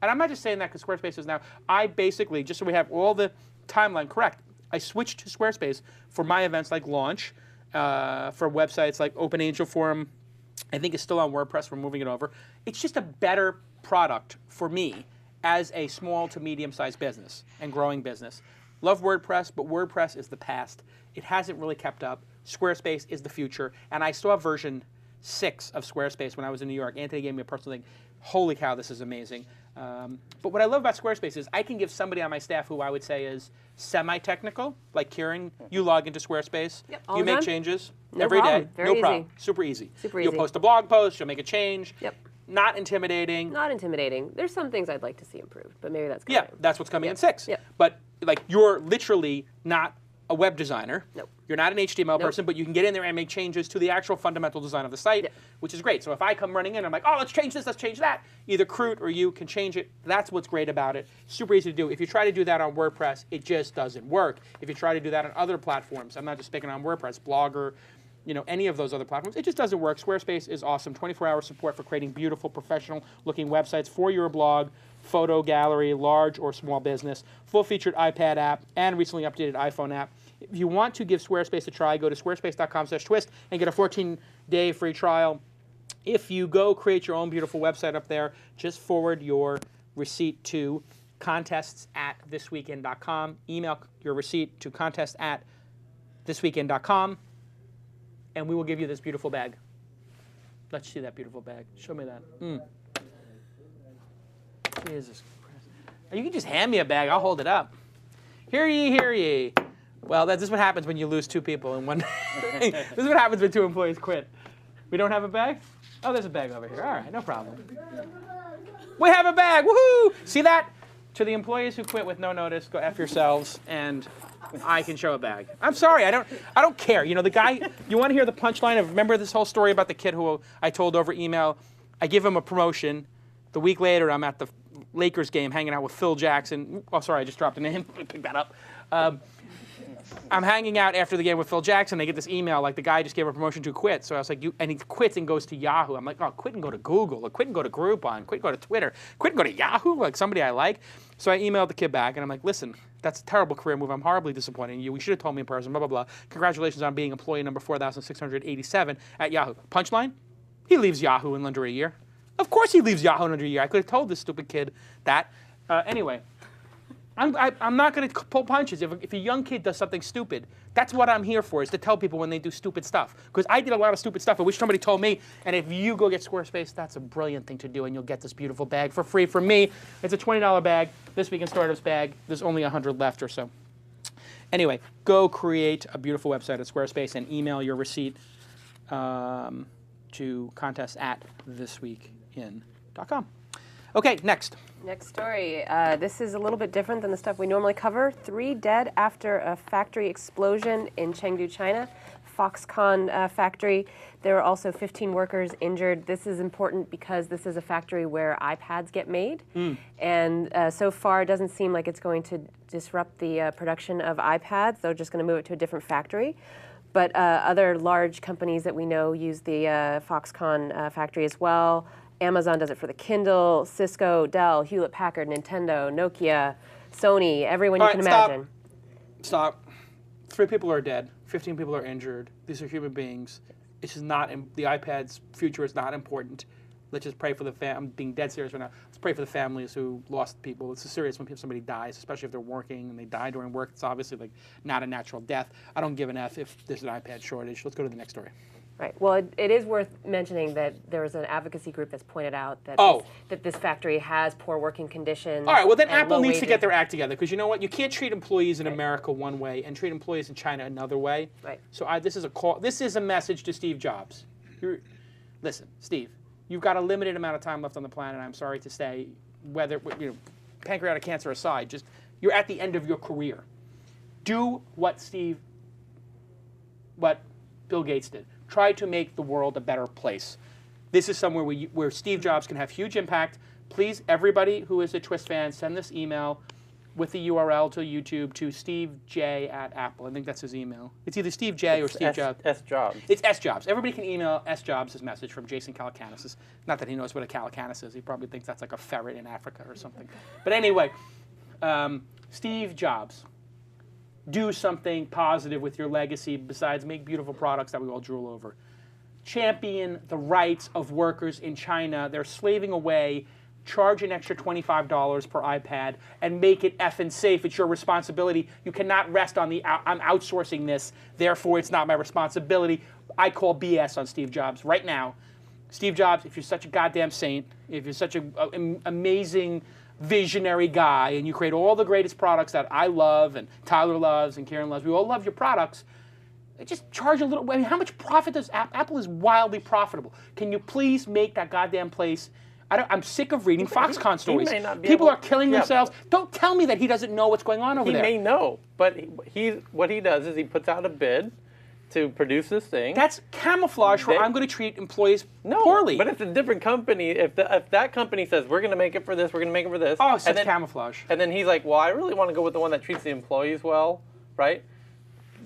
And I'm not just saying that because Squarespace is now. I basically, just so we have all the timeline correct, I switched to Squarespace for my events like Launch, for websites like Open Angel Forum. I think it's still on WordPress. We're moving it over. It's just a better product for me as a small to medium-sized business and growing business. Love WordPress, but WordPress is the past. It hasn't really kept up. Squarespace is the future. And I still have version 6 of Squarespace when I was in New York. Anthony gave me a personal thing. Holy cow, this is amazing. But what I love about Squarespace is I can give somebody on my staff who I would say is semi-technical, like Kirin. You log into Squarespace. Yep, you make changes no every problem. day. Very no easy. problem. Super easy. Super You'll easy. post a blog post. You'll make a change. Yep. Not intimidating. Not intimidating. There's some things I'd like to see improved, but maybe that's Yeah, coming. that's what's coming in 6. Yep. But like you're literally not a web designer. Nope. You're not an HTML person, but you can get in there and make changes to the actual fundamental design of the site, which is great. So if I come running in, I'm like, oh, let's change this, let's change that. Either Crute or you can change it. That's what's great about it. Super easy to do. If you try to do that on WordPress, it just doesn't work. If you try to do that on other platforms, I'm not just picking on WordPress, Blogger, any of those other platforms, it just doesn't work. Squarespace is awesome. 24-hour support for creating beautiful, professional-looking websites for your blog, photo gallery, large or small business, full-featured iPad app, and recently updated iPhone app. If you want to give Squarespace a try, go to squarespace.com/twist and get a 14-day free trial. If you go create your own beautiful website up there, just forward your receipt to contests@thisweekend.com. Email your receipt to contest@thisweekend.com, and we will give you this beautiful bag. Let's see that beautiful bag. Show me that. Jesus Christ. You can just hand me a bag. I'll hold it up. Hear ye, hear ye. Well, this is what happens when you lose 2 people in one day. This is what happens when 2 employees quit. We don't have a bag? Oh, there's a bag over here. All right, no problem. We have a bag. Woohoo! See that? To the employees who quit with no notice, go F yourselves, and I can show a bag. I'm sorry, I don't care. The guy, you want to hear the punchline of, remember this whole story about the kid who I told over email? I give him a promotion. The week later, I'm at the Lakers game hanging out with Phil Jackson. Oh, sorry, I just dropped a name. Pick that up. I'm hanging out after the game with Phil Jackson. They get this email like the guy just gave a promotion to quit. So I was like, and he quits and goes to Yahoo. I'm like, oh, quit and go to Google, or quit and go to Groupon, quit and go to Twitter, quit and go to Yahoo, like somebody I like. So I emailed the kid back and I'm like, listen, that's a terrible career move. I'm horribly disappointed in you. We should have told me in person, blah, blah, blah. Congratulations on being employee number 4,687 at Yahoo. Punchline? He leaves Yahoo in under a year. Of course he leaves Yahoo in under a year. I could have told this stupid kid that. Anyway, I'm not going to pull punches. If a young kid does something stupid, that's what I'm here for, is to tell people when they do stupid stuff. Because I did a lot of stupid stuff. I wish somebody told me. And if you go get Squarespace, that's a brilliant thing to do, and you'll get this beautiful bag for free from me. It's a $20 bag. This Week in Startups bag. There's only 100 left or so. Anyway, go create a beautiful website at Squarespace and email your receipt to contest@thisweekin.com. Okay, next. Next story. This is a little bit different than the stuff we normally cover. 3 dead after a factory explosion in Chengdu, China. Foxconn factory. There were also 15 workers injured. This is important because this is a factory where iPads get made. And so far, it doesn't seem like it's going to disrupt the production of iPads. They're just going to move it to a different factory. But other large companies that we know use the Foxconn factory as well. Amazon does it for the Kindle, Cisco, Dell, Hewlett-Packard, Nintendo, Nokia, Sony, everyone you can imagine. Stop. 3 people are dead. 15 people are injured. These are human beings. It's just not. The iPad's future is not important. Let's just pray for the I'm being dead serious right now. Let's pray for the families who lost people. It's serious when somebody dies, especially if they're working and they die during work. It's obviously like not a natural death. I don't give an F if there's an iPad shortage. Let's go to the next story. Right. Well, it is worth mentioning that there was an advocacy group that's pointed out that that this factory has poor working conditions. All right. Well, then Apple needs to get their act together, because you know what? You can't treat employees in America one way and treat employees in China another way. Right. So this is a call. This is a message to Steve Jobs. Listen, Steve. You've got a limited amount of time left on the planet. I'm sorry to say, whether pancreatic cancer aside, just you're at the end of your career. Do what Bill Gates did. Try to make the world a better place. This is somewhere where Steve Jobs can have huge impact. Please, everybody who is a TWiST fan, send this email with the URL to YouTube to stevej@apple. I think that's his email. It's either Steve J or Steve Jobs. S Jobs. It's S Jobs. Everybody can email S Jobs his message from Jason Calacanis. Not that he knows what a calacanis is. He probably thinks that's like a ferret in Africa or something. But anyway, Steve Jobs. Do something positive with your legacy besides make beautiful products that we all drool over. Champion the rights of workers in China. They're slaving away. Charge an extra $25 per iPad and make it effing safe. It's your responsibility. You cannot rest on I'm outsourcing this, therefore it's not my responsibility. I call BS on Steve Jobs right now. Steve Jobs, if you're such a goddamn saint, if you're such an amazing visionary guy, and you create all the greatest products that I love and Tyler loves and Kirin loves, we all love your products, just charge a little. I mean, how much profit does Apple is wildly profitable. Can you please make that goddamn place? I'm sick of reading Foxconn stories. People are killing themselves. Don't tell me that he doesn't know what's going on over there. He may know, but what he does is he puts out a bid to produce this thing. That's camouflage for I'm going to treat employees poorly. But it's a different company. If that company says, we're going to make it for this, we're going to make it for this. Oh, such camouflage. And then he's like, well, I really want to go with the one that treats the employees well, right?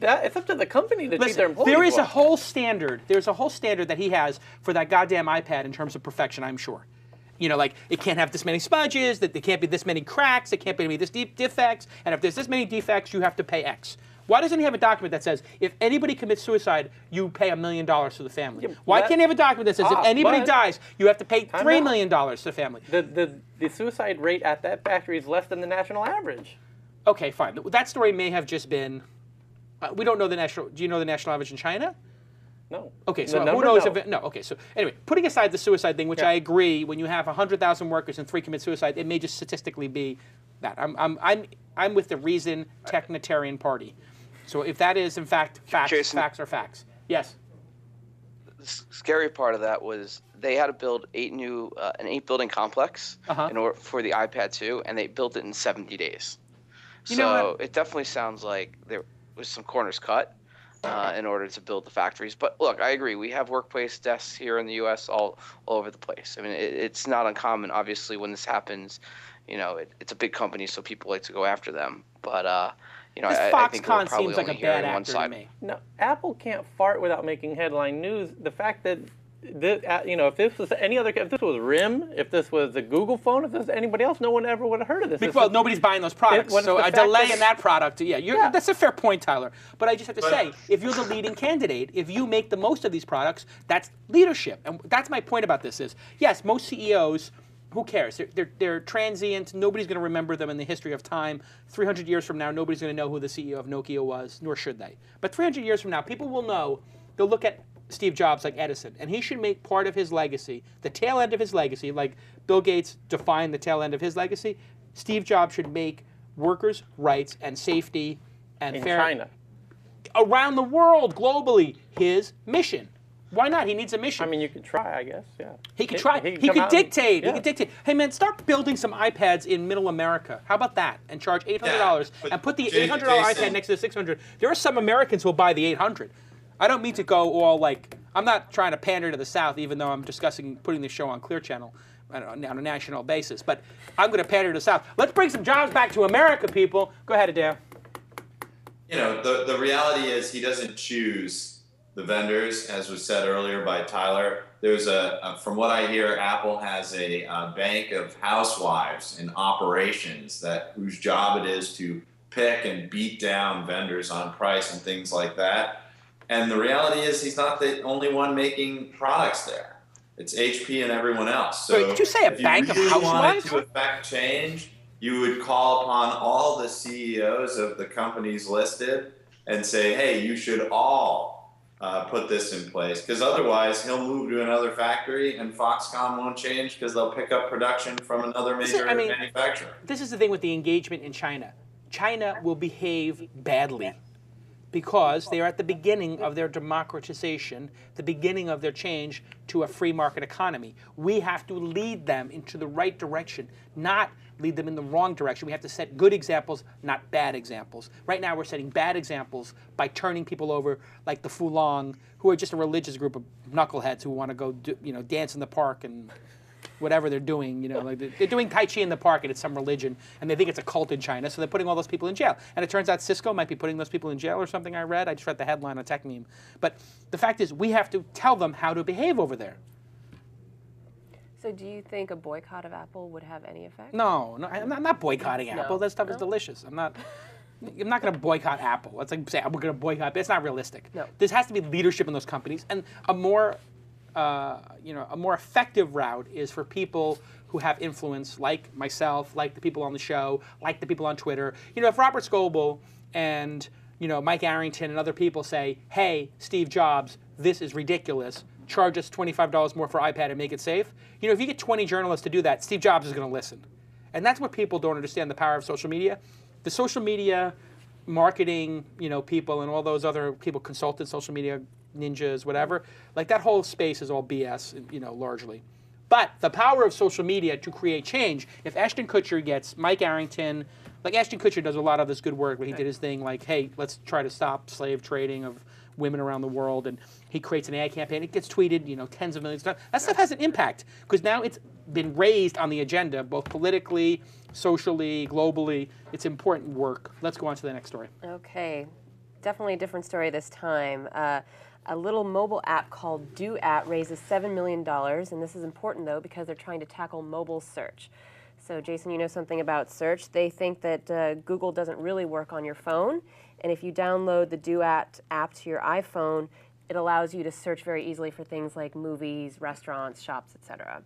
It's up to the company to treat their employees well. There is a whole standard. There's a whole standard that he has for that goddamn iPad in terms of perfection, I'm sure. Like it can't have this many smudges, that there can't be this many cracks, it can't be this deep defects, and if there's this many defects, you have to pay X. Why doesn't he have a document that says, if anybody commits suicide, you pay $1 million to the family? Yeah, why can't he have a document that says, if anybody dies, you have to pay $3 million to the family? The suicide rate at that factory is less than the national average. Okay, fine. That story may have just been, we don't know the national, do you know the national average in China? No. Okay, so who knows if no, okay, so anyway, putting aside the suicide thing, which I agree, when you have 100,000 workers and 3 commit suicide, it may just statistically be that. I'm with the Reason Technitarian Party. So if that is, in fact, facts, Jason, facts are facts. Yes? The scary part of that was they had to build an 8-building complex in order for the iPad 2, and they built it in 70 days. So it definitely sounds like there was some corners cut in order to build the factories. But look, I agree. We have workplace desks here in the U.S. all over the place. I mean, it's not uncommon, obviously, when this happens. It's a big company, so people like to go after them. But This I think we're Foxconn probably seems like only a bad hearing one actor to side. me. No, Apple can't fart without making headline news. The fact that if this was if this was RIM, if this was the Google phone, if this was anybody else, no one ever would have heard of this. Well, nobody's buying those products, so a delay in that product. Yeah, that's a fair point, Tyler. But I just have to say, if you're the leading candidate, if you make the most of these products, that's leadership. And that's my point about this is, yes, most CEOs, who cares? They're transient. Nobody's going to remember them in the history of time. 300 years from now, nobody's going to know who the CEO of Nokia was, nor should they. But 300 years from now, people will know. They'll look at Steve Jobs like Edison, and he should make part of his legacy, the tail end of his legacy, like Bill Gates defined the tail end of his legacy. Steve Jobs should make workers' rights and safety and in fair China, around the world, globally, his mission. Why not? He needs a mission. I mean, you could try, I guess. Yeah. He could try. He could dictate. He could dictate. Hey, man, start building some iPads in Middle America. How about that? And charge $800 and put the $800 iPad next to the $600. There are some Americans who will buy the $800. I don't mean to go all like. I'm not trying to pander to the South, even though I'm discussing putting this show on Clear Channel on a national basis. But I'm going to pander to the South. Let's bring some jobs back to America, people. Go ahead, Adeo. The reality is he doesn't choose the vendors, as was said earlier by Tyler. There's from what I hear, Apple has a bank of housewives in operations whose job it is to pick and beat down vendors on price and things like that. And the reality is he's not the only one making products there. It's HP and everyone else. So wait, did you say a bank of housewives? If you really wanted to affect change, you would call upon all the CEOs of the companies listed and say, hey, you should all put this in place, because otherwise he'll move to another factory and Foxconn won't change because they'll pick up production from another major manufacturer. This is the thing with the engagement in China. China will behave badly because they are at the beginning of their democratization, the beginning of their change to a free market economy. We have to lead them into the right direction, not lead them in the wrong direction. We have to set good examples, not bad examples. Right now we're setting bad examples by turning people over like the Fulong, who are just a religious group of knuckleheads who want to go dance in the park and whatever they're doing. Like they're doing Tai Chi in the park and it's some religion and they think it's a cult in China, so they're putting all those people in jail. And it turns out Cisco might be putting those people in jail or something I read. I just read the headline on Tech Meme. But the fact is we have to tell them how to behave over there. So do you think a boycott of Apple would have any effect? No, I'm not boycotting Apple. That stuff is delicious. I'm not going to boycott Apple. It's like say we're going to boycott. It's not realistic. No. There has to be leadership in those companies, and a more effective route is for people who have influence, like myself, like the people on the show, like the people on Twitter. If Robert Scoble and Mike Arrington and other people say, "Hey, Steve Jobs, this is ridiculous. Charge us $25 more for iPad and make it safe." If you get 20 journalists to do that, Steve Jobs is going to listen. And that's what people don't understand, the power of social media. The social media marketing, people and all those other people, consultants, social media ninjas, whatever, like that whole space is all BS, largely. But the power of social media to create change, if Ashton Kutcher gets Mike Arrington, like Ashton Kutcher does a lot of this good work when he did his thing, like, hey, let's try to stop slave trading of women around the world, and he creates an ad campaign. It gets tweeted, tens of millions of times. That stuff has an impact because now it's been raised on the agenda, both politically, socially, globally. It's important work. Let's go on to the next story. Okay, definitely a different story this time. A little mobile app called DoAt raises $7 million, and this is important though because they're trying to tackle mobile search. So Jason, you know something about search. They think that Google doesn't really work on your phone, and if you download the DoAt app to your iPhone, it allows you to search very easily for things like movies, restaurants, shops, etc.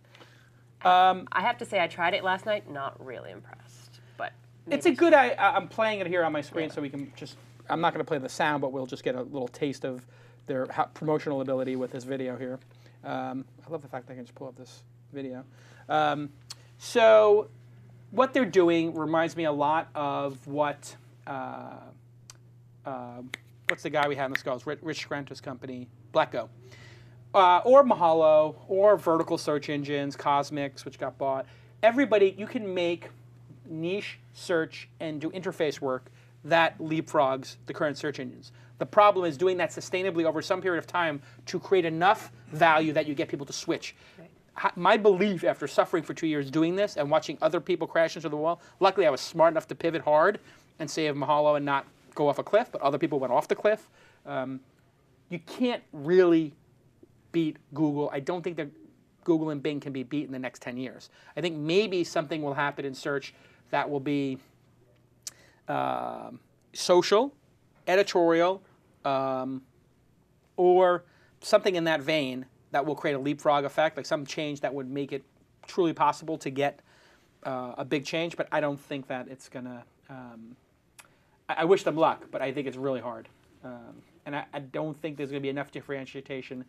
I have to say I tried it last night, not really impressed, but it's a good, I'm playing it here on my screen so we can just, I'm not going to play the sound, but we'll just get a little taste of their promotional ability with this video here. I love the fact that I can just pull up this video. So what they're doing reminds me a lot of what, what's the guy we had in the skulls? Rich Skrenta's company, Blackgo. Or Mahalo, or vertical search engines, Cosmix, which got bought. Everybody, you can make niche search and do interface work that leapfrogs the current search engines. The problem is doing that sustainably over some period of time to create enough value that you get people to switch. Right. My belief after suffering for 2 years doing this and watching other people crash into the wall, luckily I was smart enough to pivot hard and save Mahalo and not go off a cliff, but other people went off the cliff. You can't really beat Google. I don't think that Google and Bing can be beat in the next 10 years. I think maybe something will happen in search that will be social, editorial, or something in that vein that will create a leapfrog effect, like some change that would make it truly possible to get a big change. But I don't think that it's going to... I wish them luck, but I think it's really hard. And I don't think there's going to be enough differentiation.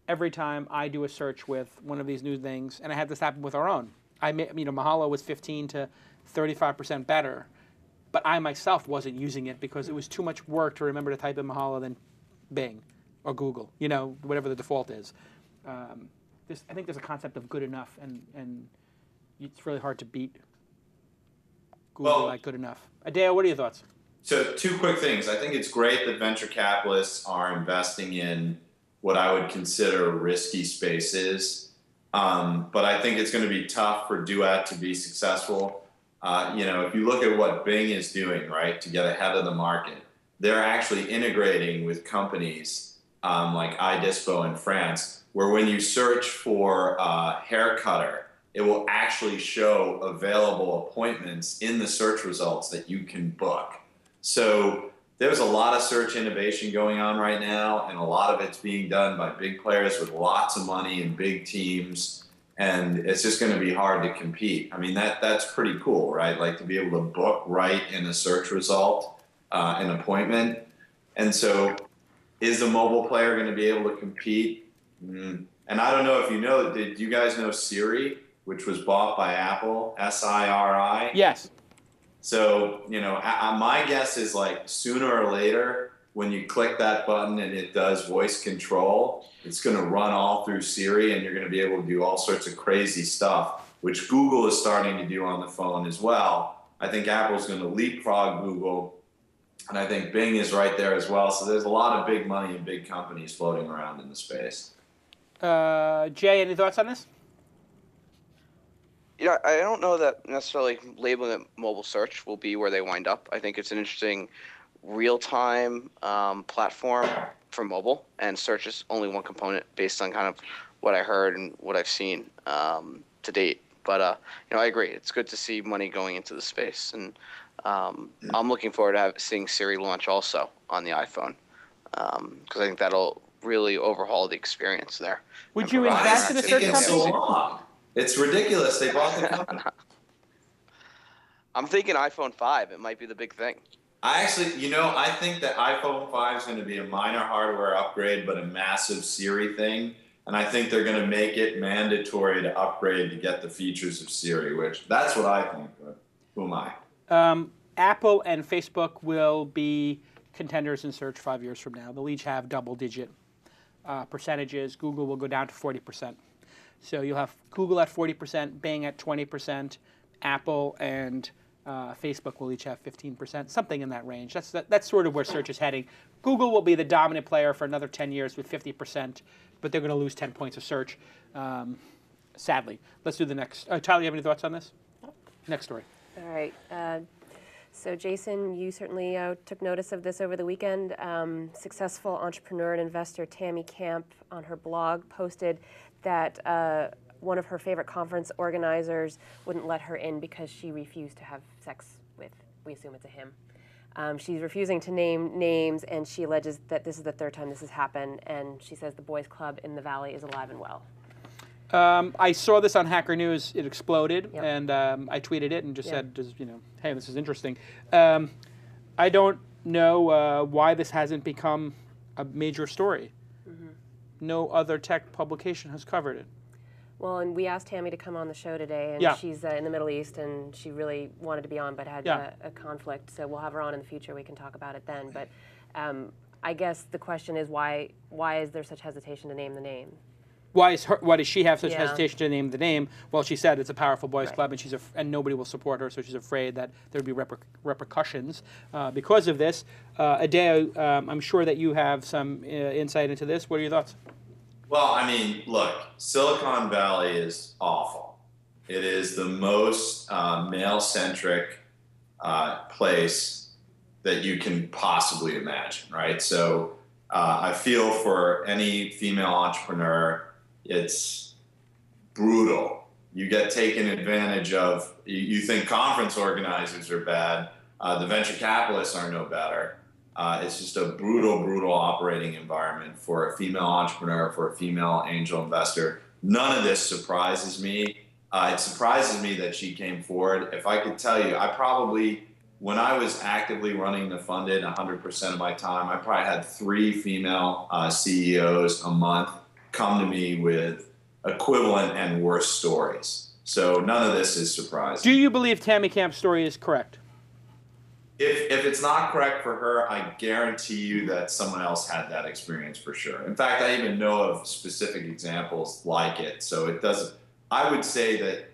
Every time I do a search with one of these new things, and I had this happen with our own, Mahalo was 15 to 35% better, but I myself wasn't using it because it was too much work to remember to type in Mahalo than Bing or Google, whatever the default is. I think there's a concept of good enough, and it's really hard to beat Google like good enough. Adeo, what are your thoughts? So 2 quick things. I think it's great that venture capitalists are investing in what I would consider risky spaces. But I think it's going to be tough for Duet to be successful. If you look at what Bing is doing, right, to get ahead of the market, they're actually integrating with companies like iDispo in France, where when you search for hair cutter, it will actually show available appointments in the search results that you can book. So there's a lot of search innovation going on right now, and a lot of it's being done by big players with lots of money and big teams, and it's just going to be hard to compete. I mean, that's pretty cool, right? Like to be able to book right in a search result, an appointment. And so is a mobile player going to be able to compete? And I don't know if you know, did you guys know Siri, which was bought by Apple, SIRI? Yes. So, my guess is like sooner or later, when you click that button and it does voice control, it's going to run all through Siri and you're going to be able to do all sorts of crazy stuff, which Google is starting to do on the phone as well. I think Apple's going to leapfrog Google, and I think Bing is right there as well. So there's a lot of big money and big companies floating around in the space. Jay, any thoughts on this? I don't know that necessarily labeling it mobile search will be where they wind up. I think it's an interesting real-time platform for mobile, and search is only one component based on kind of what I heard and what I've seen to date. But, I agree. It's good to see money going into the space, and I'm looking forward to seeing Siri launch also on the iPhone because I think that'll really overhaul the experience there. Would you invest in a search company? So long. It's ridiculous. They bought the company. I'm thinking iPhone 5. It might be the big thing. I think that iPhone 5 is going to be a minor hardware upgrade, but a massive Siri thing. And I think they're going to make it mandatory to upgrade to get the features of Siri, which that's what I think. But who am I? Apple and Facebook will be contenders in search 5 years from now. They'll each have double-digit percentages. Google will go down to 40%. So you'll have Google at 40%, Bing at 20%, Apple and Facebook will each have 15%, something in that range. That's sort of where search is heading. Google will be the dominant player for another 10 years with 50%, but they're going to lose 10 points of search, sadly. Let's do the next. Tyler, you have any thoughts on this? Next story. All right. So Jason, you certainly took notice of this over the weekend. Successful entrepreneur and investor Tammy Camp on her blog posted that one of her favorite conference organizers wouldn't let her in because she refused to have sex with, we assume it's a him. She's refusing to name names, and she alleges that this is the 3rd time this has happened, and she says the boys' club in the Valley is alive and well. I saw this on Hacker News. It exploded, Yep. and I tweeted it and just said, hey, this is interesting. I don't know why this hasn't become a major story. Mm-hmm. No other tech publication has covered it. Well, and we asked Tammy to come on the show today, and she's in the Middle East, and she really wanted to be on, but had a conflict. So we'll have her on in the future. We can talk about it then. But I guess the question is, why is there such hesitation to name the name? Why does she have such hesitation to name the name? Well, she said it's a powerful boys' club, and and nobody will support her, so she's afraid that there would be repercussions because of this. Adeo, I'm sure that you have some insight into this. What are your thoughts? Well, I mean, look, Silicon Valley is awful. It is the most male-centric place that you can possibly imagine, right? So I feel for any female entrepreneur, it's brutal. You get taken advantage of. You think conference organizers are bad. The venture capitalists are no better. It's just a brutal, brutal operating environment for a female entrepreneur, for a female angel investor. None of this surprises me. It surprises me that she came forward. If I could tell you, when I was actively running the funded 100% of my time, I probably had 3 female CEOs a month come to me with equivalent and worse stories. So none of this is surprising. Do you believe Tammy Camp's story is correct? If it's not correct for her, I guarantee you that someone else had that experience for sure. In fact, I even know of specific examples like it. So it doesn't. I would say that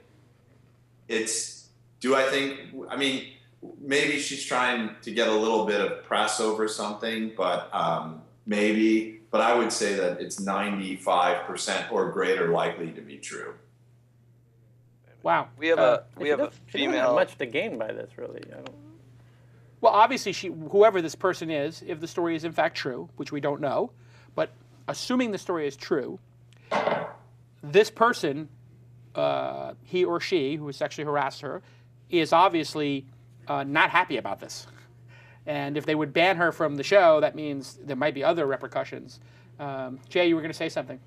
maybe she's trying to get a little bit of press over something, but maybe. But I would say that it's 95% or greater likely to be true. Wow. We have a She doesn't female. have much to gain by this, really. Well, obviously, whoever this person is, if the story is in fact true, which we don't know, but assuming the story is true, this person, he or she, who sexually harassed her, is obviously not happy about this. And if they would ban her from the show, that means there might be other repercussions. Jay, you were going to say something.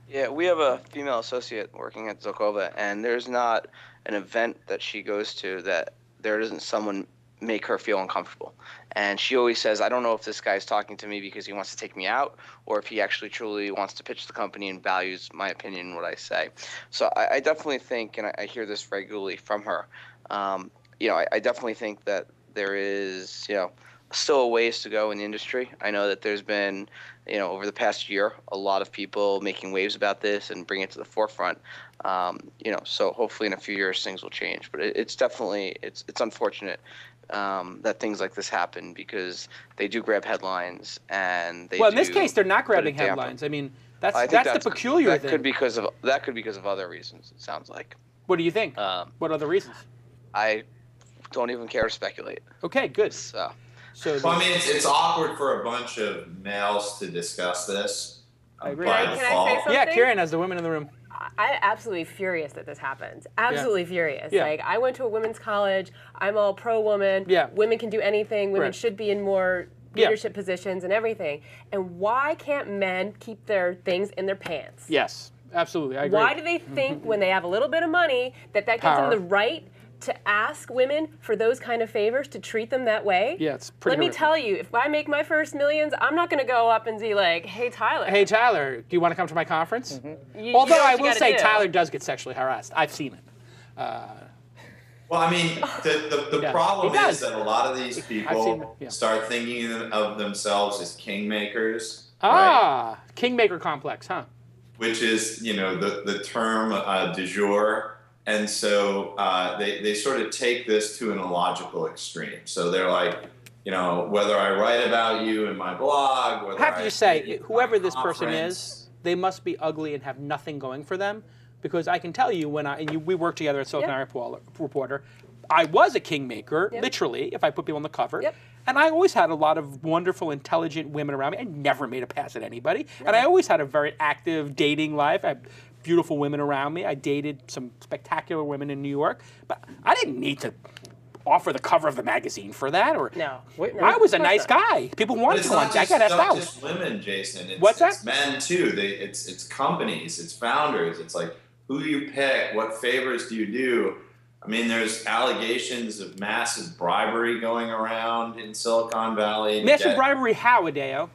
Yeah, we have a female associate working at Zokova, and there's not an event that she goes to that there isn't someone make her feel uncomfortable. And she always says, I don't know if this guy's talking to me because he wants to take me out or if he actually truly wants to pitch the company and values my opinion and what I say. So I definitely think, and I hear this regularly from her, I definitely think that there is, still a ways to go in the industry. I know that there's been, over the past year, a lot of people making waves about this and bringing it to the forefront. So hopefully in a few years things will change. But it's definitely, it's unfortunate that things like this happen because they do grab headlines and they. Well, in this case, they're not grabbing headlines. I mean, that's the peculiar thing. That could be because of other reasons. It sounds like. What do you think? What other reasons? I don't even care to speculate. Okay, good. So it's awkward for a bunch of males to discuss this. I agree. Can I say something? Yeah, Kirin, as the women in the room. I'm absolutely furious that this happens. Absolutely furious. Yeah. Like, I went to a women's college. I'm all pro-woman. Yeah. Women can do anything. Women Right. should be in more leadership positions and everything. And why can't men keep their things in their pants? Yes, absolutely. I agree. Why do they think when they have a little bit of money that gives them the right to ask women for those kind of favors, to treat them that way? Yeah, it's pretty Let me horrific. tell you, if I make my first millions, I'm not going to go up and be like, hey, Tyler. Hey, Tyler, do you want to come to my conference? you Although know what I you will gotta say do. Tyler does get sexually harassed. I've seen it. Well, I mean, the Yeah. problem He does. is that a lot of these I've people seen it, yeah. start thinking of themselves as kingmakers, right? Ah, kingmaker complex, huh? Which is, the term du jour. And so they sort of take this to an illogical extreme. So they're like, whether I write about you in my blog, whether I have to just say, whoever this person conference, is, they must be ugly and have nothing going for them. Because I can tell you, we worked together at Silicon Valley Reporter, I was a kingmaker, literally, if I put people on the cover. Yep. And I always had a lot of wonderful, intelligent women around me. I never made a pass at anybody. And I always had a very active dating life. I had beautiful women around me. I dated some spectacular women in New York. But I didn't need to offer the cover of the magazine for that. No. I was a nice guy. People wanted to. I got asked out. It's not just women, Jason. What's that? It's men, too. It's companies. It's founders. It's like, who do you pick? What favors do you do? I mean, there's allegations of massive bribery going around in Silicon Valley. Massive bribery how, Adeo?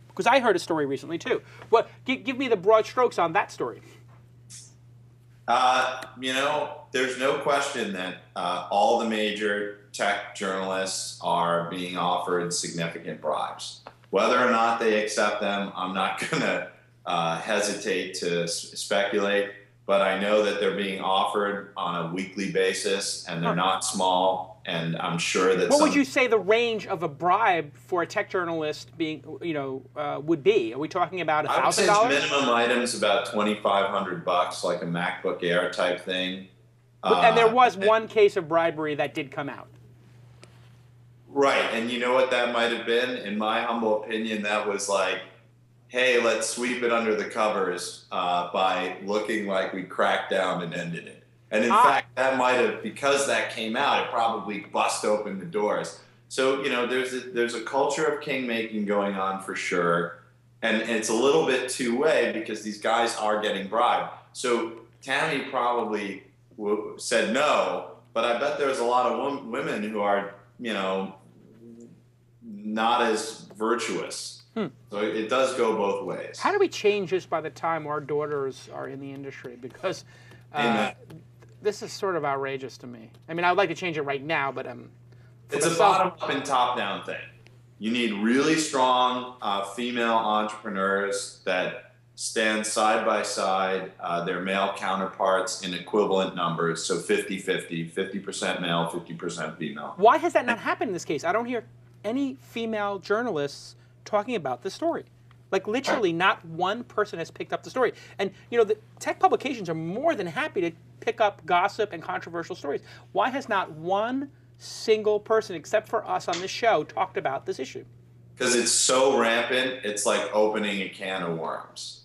Because I heard a story recently, too. Well, give me the broad strokes on that story. There's no question that all the major tech journalists are being offered significant bribes. Whether or not they accept them, I'm not going to hesitate to speculate. But I know that they're being offered on a weekly basis, and they're not small. And I'm sure that. What would you say the range of a bribe for a tech journalist being, would be? Are we talking about $1,000? I would say it's minimum items about $2,500, like a MacBook Air type thing. And there was one case of bribery that did come out. Right, and you know what that might have been? In my humble opinion, that was like, hey, let's sweep it under the covers by looking like we cracked down and ended it. And in fact, that might have, because that came out, it probably bust open the doors. So, there's a culture of king-making going on for sure. And it's a little bit two-way because these guys are getting bribed. So Tammy probably said no, but I bet there's a lot of women who are, not as virtuous. So it does go both ways. How do we change this by the time our daughters are in the industry? Because this is sort of outrageous to me. I mean, I would like to change it right now, but it's a bottom-up and top-down thing. You need really strong female entrepreneurs that stand side by side their male counterparts in equivalent numbers, so 50-50, 50% male, 50% female. Why has that not happened in this case? I don't hear any female journalists talking about this story. Like, literally not one person has picked up the story. And, the tech publications are more than happy to pick up gossip and controversial stories. Why has not one single person, except for us on this show, talked about this issue? Because it's so rampant, it's like opening a can of worms.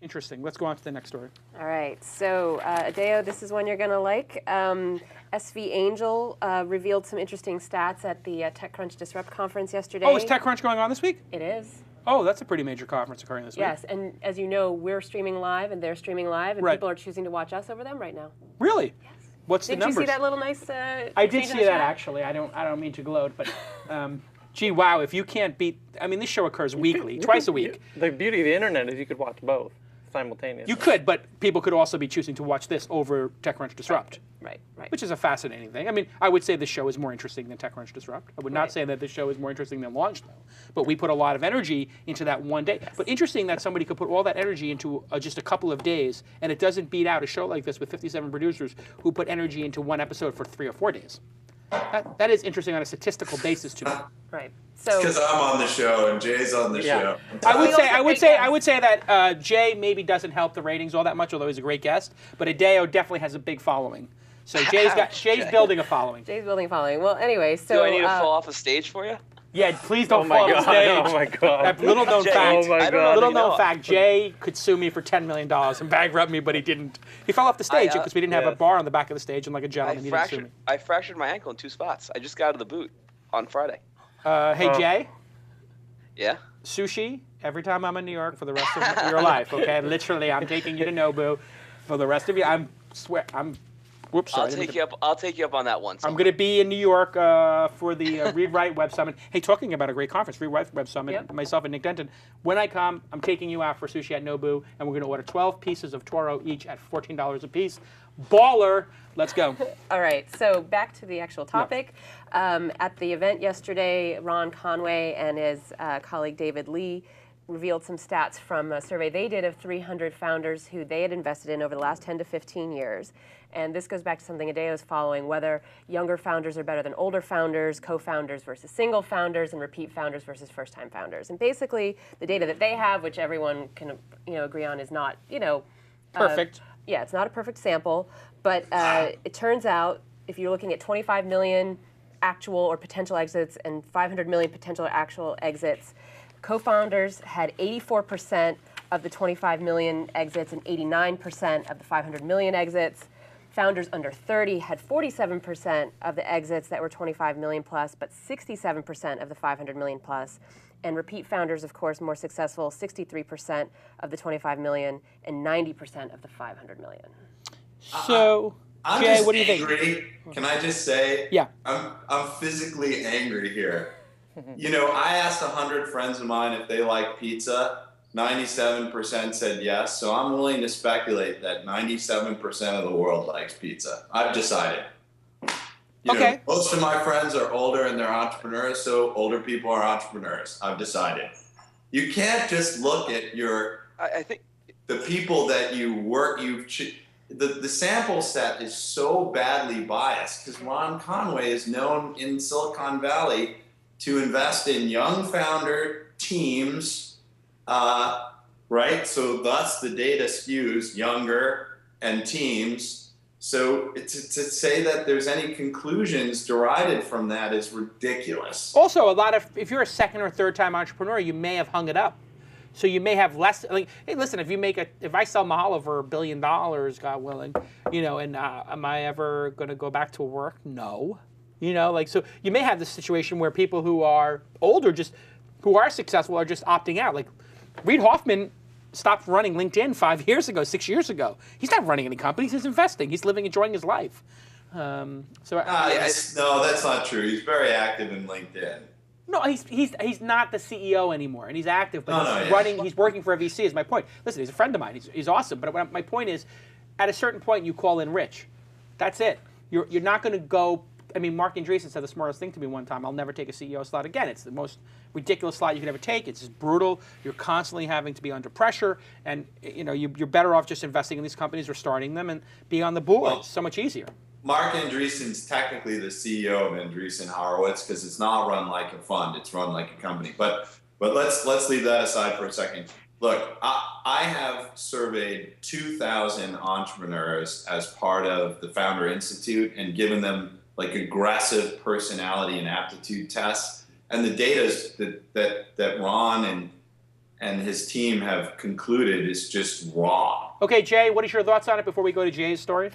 Interesting. Let's go on to the next story. All right. So, Adeo, this is one you're going to like. SV Angel revealed some interesting stats at the TechCrunch Disrupt conference yesterday. Oh, is TechCrunch going on this week? It is. Oh, that's a pretty major conference occurring this week. Yes, and as you know, we're streaming live and they're streaming live, and people are choosing to watch us over them right now. Really? Yes. What's the numbers? Did you see that little nice I did see that, actually. I don't mean to gloat, but gee, wow, if you can't beat... I mean, this show occurs weekly, twice a week. The beauty of the internet is you could watch both simultaneously. You could, but people could also be choosing to watch this over TechCrunch Disrupt. Right. Which is a fascinating thing. I mean, I would say this show is more interesting than TechCrunch Disrupt. I would not say that this show is more interesting than Launch, though. But we put a lot of energy into that one day. Yes. But interesting that somebody could put all that energy into just a couple of days, and it doesn't beat out a show like this with 57 producers who put energy into one episode for 3 or 4 days. That is interesting on a statistical basis to me. Right. So because I'm on the show and Jay's on the show. I would say that Jay maybe doesn't help the ratings all that much, although he's a great guest. But Adeo definitely has a big following. So Jay's building a following. Jay's building a following. Well, anyway, so do I need to fall off a stage for you? Yeah, please don't fall off the stage. Oh my God! That little known Jay, fact. oh my God. Little known fact. Jay could sue me for $10 million and bankrupt me, but he didn't. He fell off the stage because we didn't have a bar on the back of the stage, and like a gentleman, he didn't sue me. I fractured my ankle in 2 spots. I just got out of the boot on Friday. Hey Jay. Yeah. Sushi every time I'm in New York for the rest of your life. Okay, literally, I'm taking you to Nobu for the rest of you. Whoops, sorry. I'll take you up on that one. I'm going to be in New York for the Read Write Web Summit. Hey, talking about a great conference, Read Write Web Summit, myself and Nick Denton. When I come, I'm taking you out for sushi at Nobu, and we're going to order 12 pieces of Toro each at $14 a piece. Baller. Let's go. All right, so back to the actual topic. At the event yesterday, Ron Conway and his colleague David Lee revealed some stats from a survey they did of 300 founders who they had invested in over the last 10 to 15 years. And this goes back to something Adeo is following, whether younger founders are better than older founders, co-founders versus single founders, and repeat founders versus first-time founders. And basically, the data that they have, which everyone can agree on is not, perfect. Yeah, it's not a perfect sample, but it turns out if you're looking at 25 million actual or potential exits and 500 million potential or actual exits, co-founders had 84% of the 25 million exits and 89% of the 500 million exits. Founders under 30 had 47% of the exits that were 25 million plus, but 67% of the 500 million plus. And repeat founders, of course, more successful, 63% of the 25 million and 90% of the 500 million. So, Jay, what do you think? Can I just say? Yeah. I'm physically angry here. I asked 100 friends of mine if they like pizza. 97% said yes, so I'm willing to speculate that 97% of the world likes pizza. I've decided. Most of my friends are older and they're entrepreneurs, so older people are entrepreneurs. I've decided. You can't just look at I think the people that you work. The sample set is so badly biased because Ron Conway is known in Silicon Valley to invest in young founder teams. Right? So thus the data skews younger and teams. So to say that there's any conclusions derived from that is ridiculous. Also, if you're a second or third time entrepreneur, you may have hung it up. So you may have less. Like, hey, listen, if I sell Mahalo for $1 billion, God willing, and am I ever going to go back to work? No. So you may have this situation where people who are older, who are successful, are just opting out. Like Reid Hoffman stopped running LinkedIn 5 years ago, 6 years ago. He's not running any companies. He's investing. He's enjoying his life. No, that's not true. He's very active in LinkedIn. No, he's not the CEO anymore, and he's active, but he's working for a VC, is my point. Listen, he's a friend of mine. He's awesome. But my point is, at a certain point, you call in rich. That's it. You're not going to go. I mean, Mark Andreessen said the smartest thing to me one time. I'll never take a CEO slot again. It's the most ridiculous slot you can ever take. It's just brutal. You're constantly having to be under pressure, and you're better off just investing in these companies or starting them and being on the board. Well, it's so much easier. Mark Andreessen's technically the CEO of Andreessen Horowitz because it's not run like a fund; it's run like a company. But let's leave that aside for a second. Look, I have surveyed 2,000 entrepreneurs as part of the Founder Institute and given them like aggressive personality and aptitude tests, and the data that Ron and his team have concluded is just raw. Okay, Jay, what is your thoughts on it before we go to Jay's story?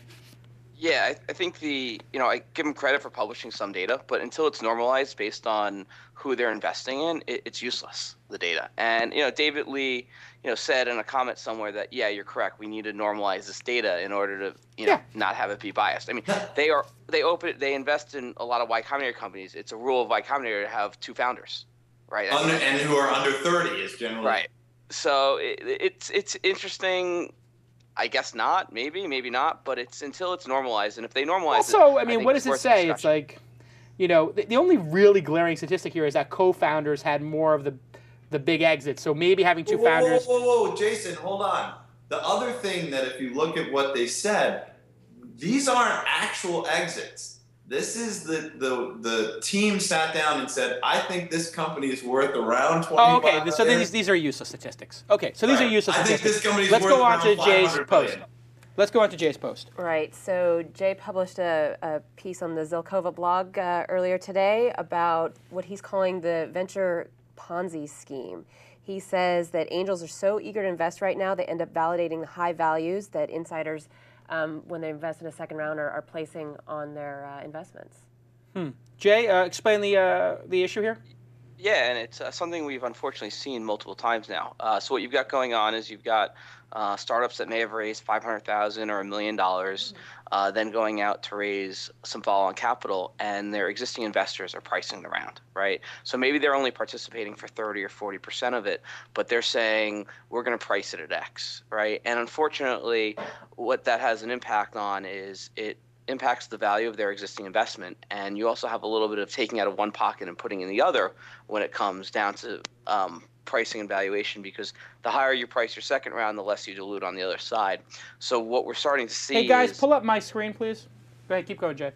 Yeah, I think I give them credit for publishing some data, but until it's normalized based on who they're investing in, it's useless, the data. And, David Lee, said in a comment somewhere that, yeah, you're correct. We need to normalize this data in order to, not have it be biased. I mean, they invest in a lot of Y Combinator companies. It's a rule of Y Combinator to have 2 founders, right? And who are under 30 is generally. Right. So it's interesting. I guess not, maybe not, but it's until it's normalized, and if they normalize also, I mean, what does it say? It's like, the only really glaring statistic here is that co-founders had more of the big exits. So maybe having 2 founders. Whoa, Jason, hold on. The other thing that if you look at what they said, these aren't actual exits. This is the team sat down and said, I think this company is worth around 25. Oh, okay. So these are useless statistics. Okay, so these are useless statistics. I think this company is Let's worth go on to around Jay's 500 post. billion. Let's go on to Jay's post. Right. So Jay published a piece on the Zilkova blog earlier today about what he's calling the venture Ponzi scheme. He says that angels are so eager to invest right now, they end up validating the high values that insiders, when they invest in a second round, are placing on their investments. Jay, explain the issue here. Yeah, and it's something we've unfortunately seen multiple times now. So what you've got going on is you've got startups that may have raised $500,000 or $1 million, then going out to raise some follow-on capital, and their existing investors are pricing the round, right? So maybe they're only participating for 30 or 40% of it, but they're saying we're going to price it at X, right? And unfortunately, what that has an impact on is it impacts the value of their existing investment, and you also have a little bit of taking out of one pocket and putting in the other when it comes down to pricing and valuation, because the higher you price your second round, the less you dilute on the other side. So what we're starting to see Hey guys, pull up my screen, please. Go ahead, keep going, Jay.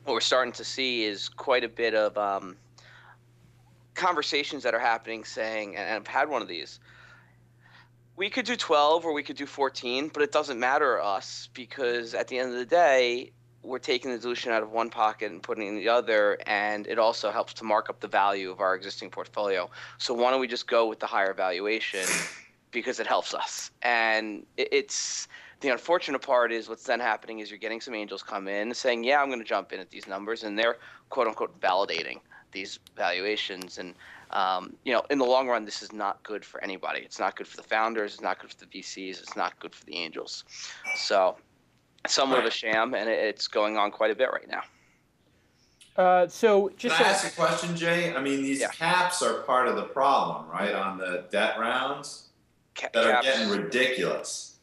What we're starting to see is quite a bit of conversations that are happening saying, and I've had one of these, we could do 12 or we could do 14, but it doesn't matter to us because at the end of the day, we're taking the dilution out of one pocket and putting it in the other, and it also helps to mark up the value of our existing portfolio. So why don't we just go with the higher valuation because it helps us? And it's the unfortunate part is what's then happening is you're getting some angels come in saying, yeah, I'm going to jump in at these numbers, and they're quote unquote validating these valuations. And in the long run, this is not good for anybody. It's not good for the founders. It's not good for the VCs. It's not good for the angels. So it's somewhat of a sham, and it's going on quite a bit right now. So just Can I ask a question, Jay? I mean, these caps are part of the problem, right, on the debt rounds that are getting ridiculous.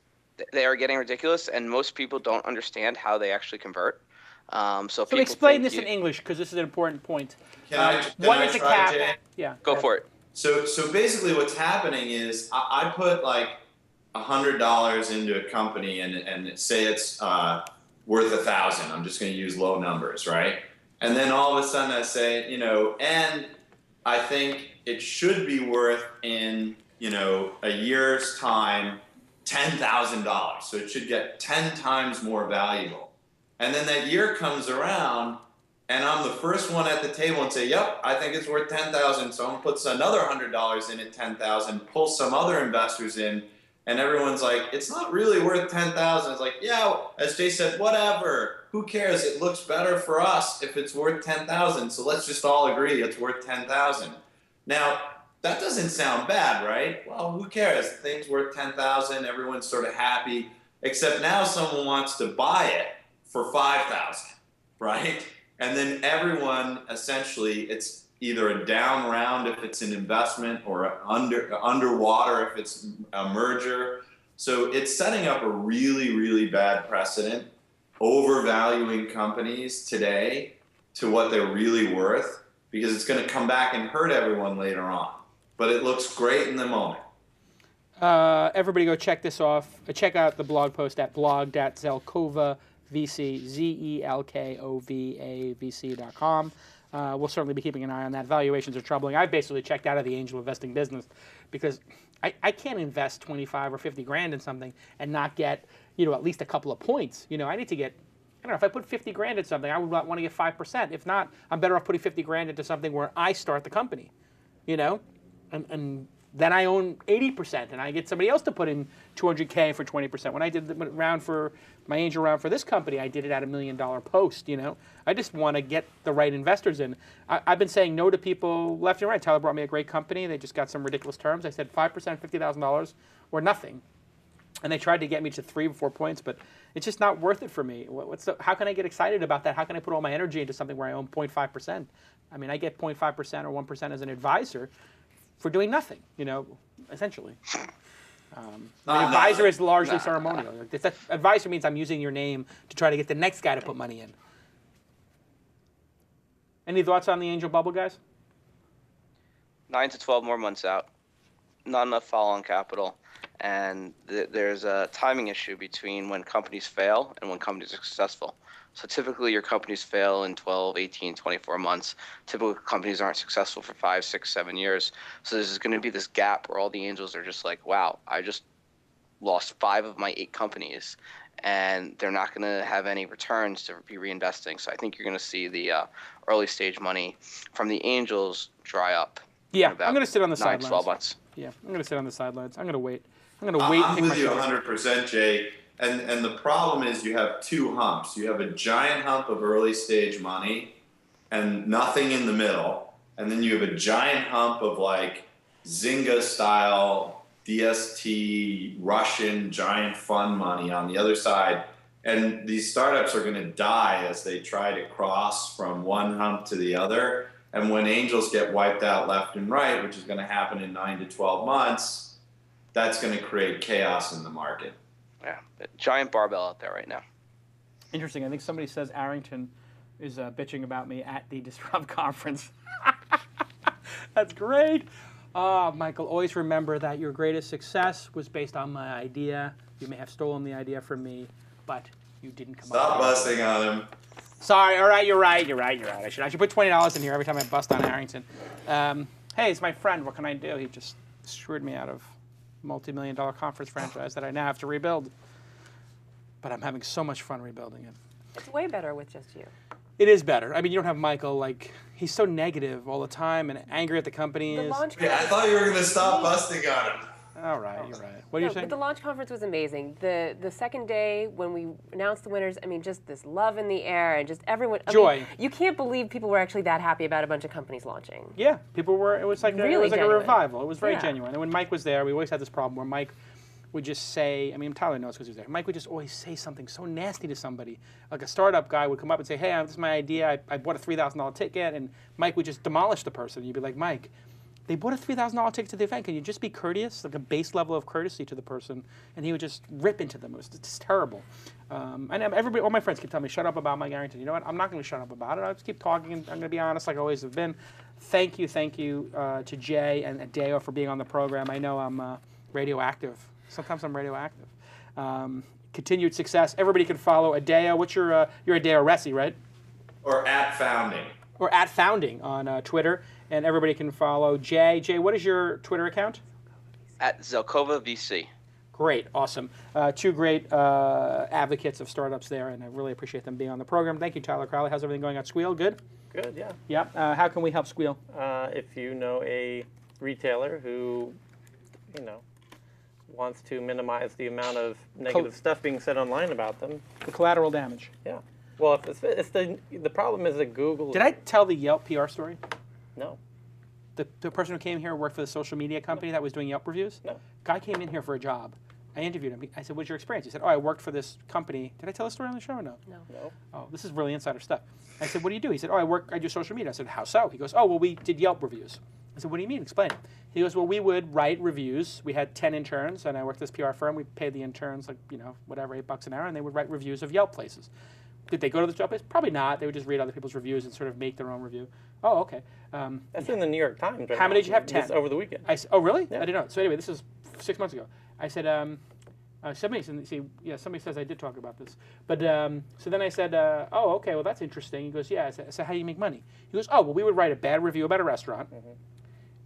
They are getting ridiculous, and most people don't understand how they actually convert. So explain this in English, because this is an important point. Can I try, Jay? Yeah. Go for it. So basically what's happening is I put like $100 into a company and say it's worth 1,000. I'm just going to use low numbers, right? And then all of a sudden I say, and I think it should be worth in, a year's time $10,000. So it should get 10 times more valuable. And then that year comes around, and I'm the first one at the table and say, yep, I think it's worth $10,000. Someone puts another $100 in at $10,000, pulls some other investors in, and everyone's like, it's not really worth $10,000. It's like, yeah, as Jay said, whatever. Who cares? It looks better for us if it's worth $10,000. So let's just all agree it's worth $10,000. Now, that doesn't sound bad, right? Well, who cares? The thing's worth $10,000. Everyone's sort of happy. Except now someone wants to buy it for $5,000, right? And then everyone, essentially, it's either a down round if it's an investment or underwater if it's a merger. So it's setting up a really, really bad precedent, overvaluing companies today to what they're really worth, because it's going to come back and hurt everyone later on. But it looks great in the moment. Everybody go check this off. Check out the blog post at blog.zelkovavc, zelkovavc.com. We'll certainly be keeping an eye on that. Valuations are troubling. I've basically checked out of the angel investing business because I can't invest 25 or 50 grand in something and not get, at least a couple of points. I need to get, I don't know, if I put 50 grand in something, I would want to get 5%. If not, I'm better off putting 50 grand into something where I start the company, and then I own 80%, and I get somebody else to put in $200K for 20%. When I did the round for my angel round for this company, I did it at $1 million post. I just want to get the right investors in. I've been saying no to people left and right. Tyler brought me a great company. They just got some ridiculous terms. I said 5%, $50,000, or nothing. And they tried to get me to 3 or 4 points, but it's just not worth it for me. How can I get excited about that? How can I put all my energy into something where I own 0.5%? I mean, I get 0.5% or 1% as an advisor for doing nothing, essentially. An advisor is largely ceremonial. Advisor means I'm using your name to try to get the next guy to put money in. Any thoughts on the angel bubble, guys? 9 to 12 more months out. Not enough follow-on capital. And there's a timing issue between when companies fail and when companies are successful. So typically your companies fail in 12, 18, 24 months. Typical companies aren't successful for 5, 6, 7 years. So there's going to be this gap where all the angels are just like, wow, I just lost 5 of my 8 companies, and they're not going to have any returns to be reinvesting. So I think you're going to see the early stage money from the angels dry up. Yeah, I'm going to sit on the 9 to sidelines. 12 months. Yeah, I'm going to sit on the sidelines. I'm going to wait. I'm going to wait. I'm with you 100%, Jay. And the problem is you have 2 humps. You have a giant hump of early stage money and nothing in the middle. And then you have a giant hump of like Zynga style, DST, Russian giant fund money on the other side. And these startups are going to die as they try to cross from one hump to the other. And when angels get wiped out left and right, which is going to happen in 9 to 12 months, that's going to create chaos in the market. Yeah, giant barbell out there right now. Interesting. I think somebody says Arrington is bitching about me at the Disrupt conference. That's great. Michael, always remember that your greatest success was based on my idea. You may have stolen the idea from me, but you didn't come up with it. Stop busting on him. Sorry. All right, you're right. I should put $20 in here every time I bust on Arrington. Hey, it's my friend. What can I do? He just screwed me out of multi-million-dollar conference franchise that I now have to rebuild. But I'm having so much fun rebuilding it. It's way better with just you. It is better. I mean, you don't have Michael, he's so negative all the time and angry at the companies. I thought you were going to stop busting on him. All right, you're right. What are you saying? But the launch conference was amazing. The second day when we announced the winners, I mean, just this love in the air and just everyone. Joy. You can't believe people were actually that happy about a bunch of companies launching. Yeah, people were. It was like Really a genuine. revival. It was very genuine. And when Mike was there, we always had this problem where Mike would just say, Tyler knows because he was there. Mike would just always say something so nasty to somebody. Like a startup guy would come up and say, hey, this is my idea. I bought a $3,000 ticket. And Mike would just demolish the person. You'd be like, Mike, they bought a $3,000 ticket to the event. Can you just be courteous, like a base level of courtesy to the person? And he would just rip into them. It was just terrible. And everybody, all my friends keep telling me, shut up about Mike Arrington. You know what? I'm not going to shut up about it. I'll just keep talking. And I'm going to be honest like I always have been. Thank you to Jay and Adeo for being on the program. I know I'm radioactive. Sometimes I'm radioactive. Continued success. Everybody can follow Adeo. What's you're Adeo Ressi, right? Or at Founding. Or at Founding on Twitter. And everybody can follow Jay. Jay, what is your Twitter account? At Zelkova VC. Great, awesome. Two great advocates of startups there, and I really appreciate them being on the program. Thank you, Tyler Crowley. How's everything going at Squeal? Good? Good, yeah. Yeah. How can we help Squeal? If you know a retailer who, wants to minimize the amount of negative stuff being said online about them. The collateral damage. Yeah. Well, if it's the problem is that Google. Did I tell the Yelp PR story? No. The person who came here worked for the social media company that was doing Yelp reviews? No. Guy came in here for a job. I interviewed him. I said, what's your experience? He said, I worked for this company. Did I tell the story on the show or no? No. Oh, this is really insider stuff. I said, what do you do? He said, I do social media. I said, how so? He goes, well, we did Yelp reviews. I said, what do you mean? Explain it. He goes, well, we would write reviews. We had 10 interns, and I worked at this PR firm. We paid the interns, whatever, $8 an hour, and they would write reviews of Yelp places. Did they go to the job place? Probably not. They would just read other people's reviews and sort of make their own review. Oh, okay. That's in the New York Times right How many did you have? 10? Just over the weekend. Oh, really? Yeah. I didn't know. So anyway, this is 6 months ago. I said, somebody says I did talk about this. But so then I said, oh, okay, well, that's interesting. He goes, yeah. I said, how do you make money? He goes, oh, well, we would write a bad review about a restaurant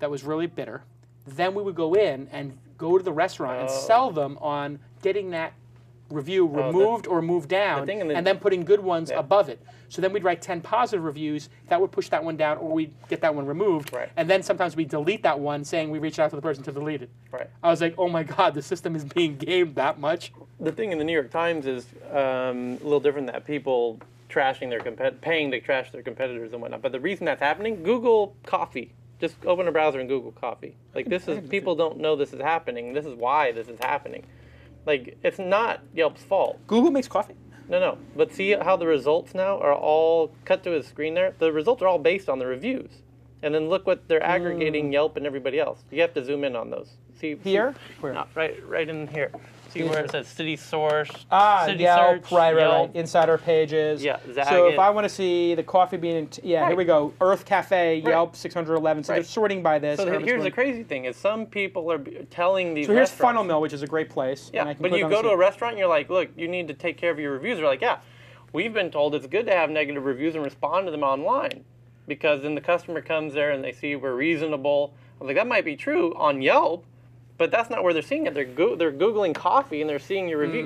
that was really bitter. Then we would go in and go to the restaurant and sell them on getting that review removed or moved down, and then putting good ones above it. So then we'd write 10 positive reviews, that would push that one down, or we'd get that one removed, and then sometimes we delete that one saying we reached out to the person to delete it. Right. I was like, oh my God, the system is being gamed that much. The thing in the New York Times is a little different, that people trashing paying to trash their competitors and whatnot. But the reason that's happening, Google coffee. Just open a browser and Google coffee. Like people don't know this is happening. This is why this is happening. Like, it's not Yelp's fault. Google makes coffee? No. But see how the results now are all cut to a screen there? The results are all based on the reviews. And then look what they're aggregating Yelp and everybody else. You have to zoom in on those. See here? Where? No, right in here. See where it says city source, city Yelp, search, right. Yelp. Insider pages. Yeah, so if I want to see the coffee bean, here we go. Earth Cafe, Yelp, 611. So they're sorting by this. So here's the crazy thing: is some people are telling these. So here's restaurants, Funnel Mill, which is a great place. Yeah, but you go to a restaurant, and you're like, look, you need to take care of your reviews. They're like, yeah, we've been told it's good to have negative reviews and respond to them online, because then the customer comes there and they see we're reasonable. I was like, that might be true on Yelp. But that's not where they're seeing it. They're Googling coffee and they're seeing your review.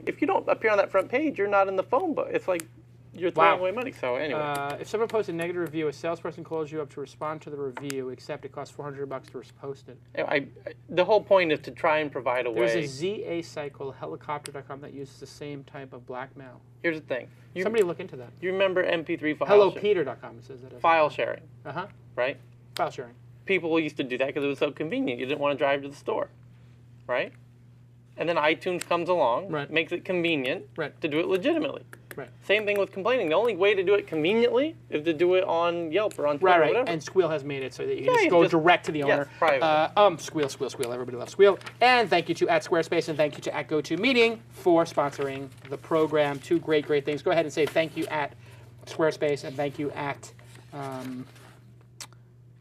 If you don't appear on that front page, you're not in the phone book. It's like you're throwing away money. So anyway. If someone posts a negative review, a salesperson calls you up to respond to the review, except it costs $400 to post it. The whole point is to try and provide a way. There's a ZA site called helicopter.com that uses the same type of blackmail. Here's the thing. Somebody look into that. You remember MP3 file HelloPeter.com says that. File sharing. Right? File sharing. People used to do that because it was so convenient. You didn't want to drive to the store, right? And then iTunes comes along, makes it convenient to do it legitimately. Right. Same thing with complaining. The only way to do it conveniently is to do it on Yelp or on Twitter or whatever. And Squeal has made it so that you can just go direct to the owner. Squeal. Everybody loves Squeal. And thank you to @Squarespace and thank you to @GoToMeeting for sponsoring the program. Two great things. Go ahead and say thank you @Squarespace and thank you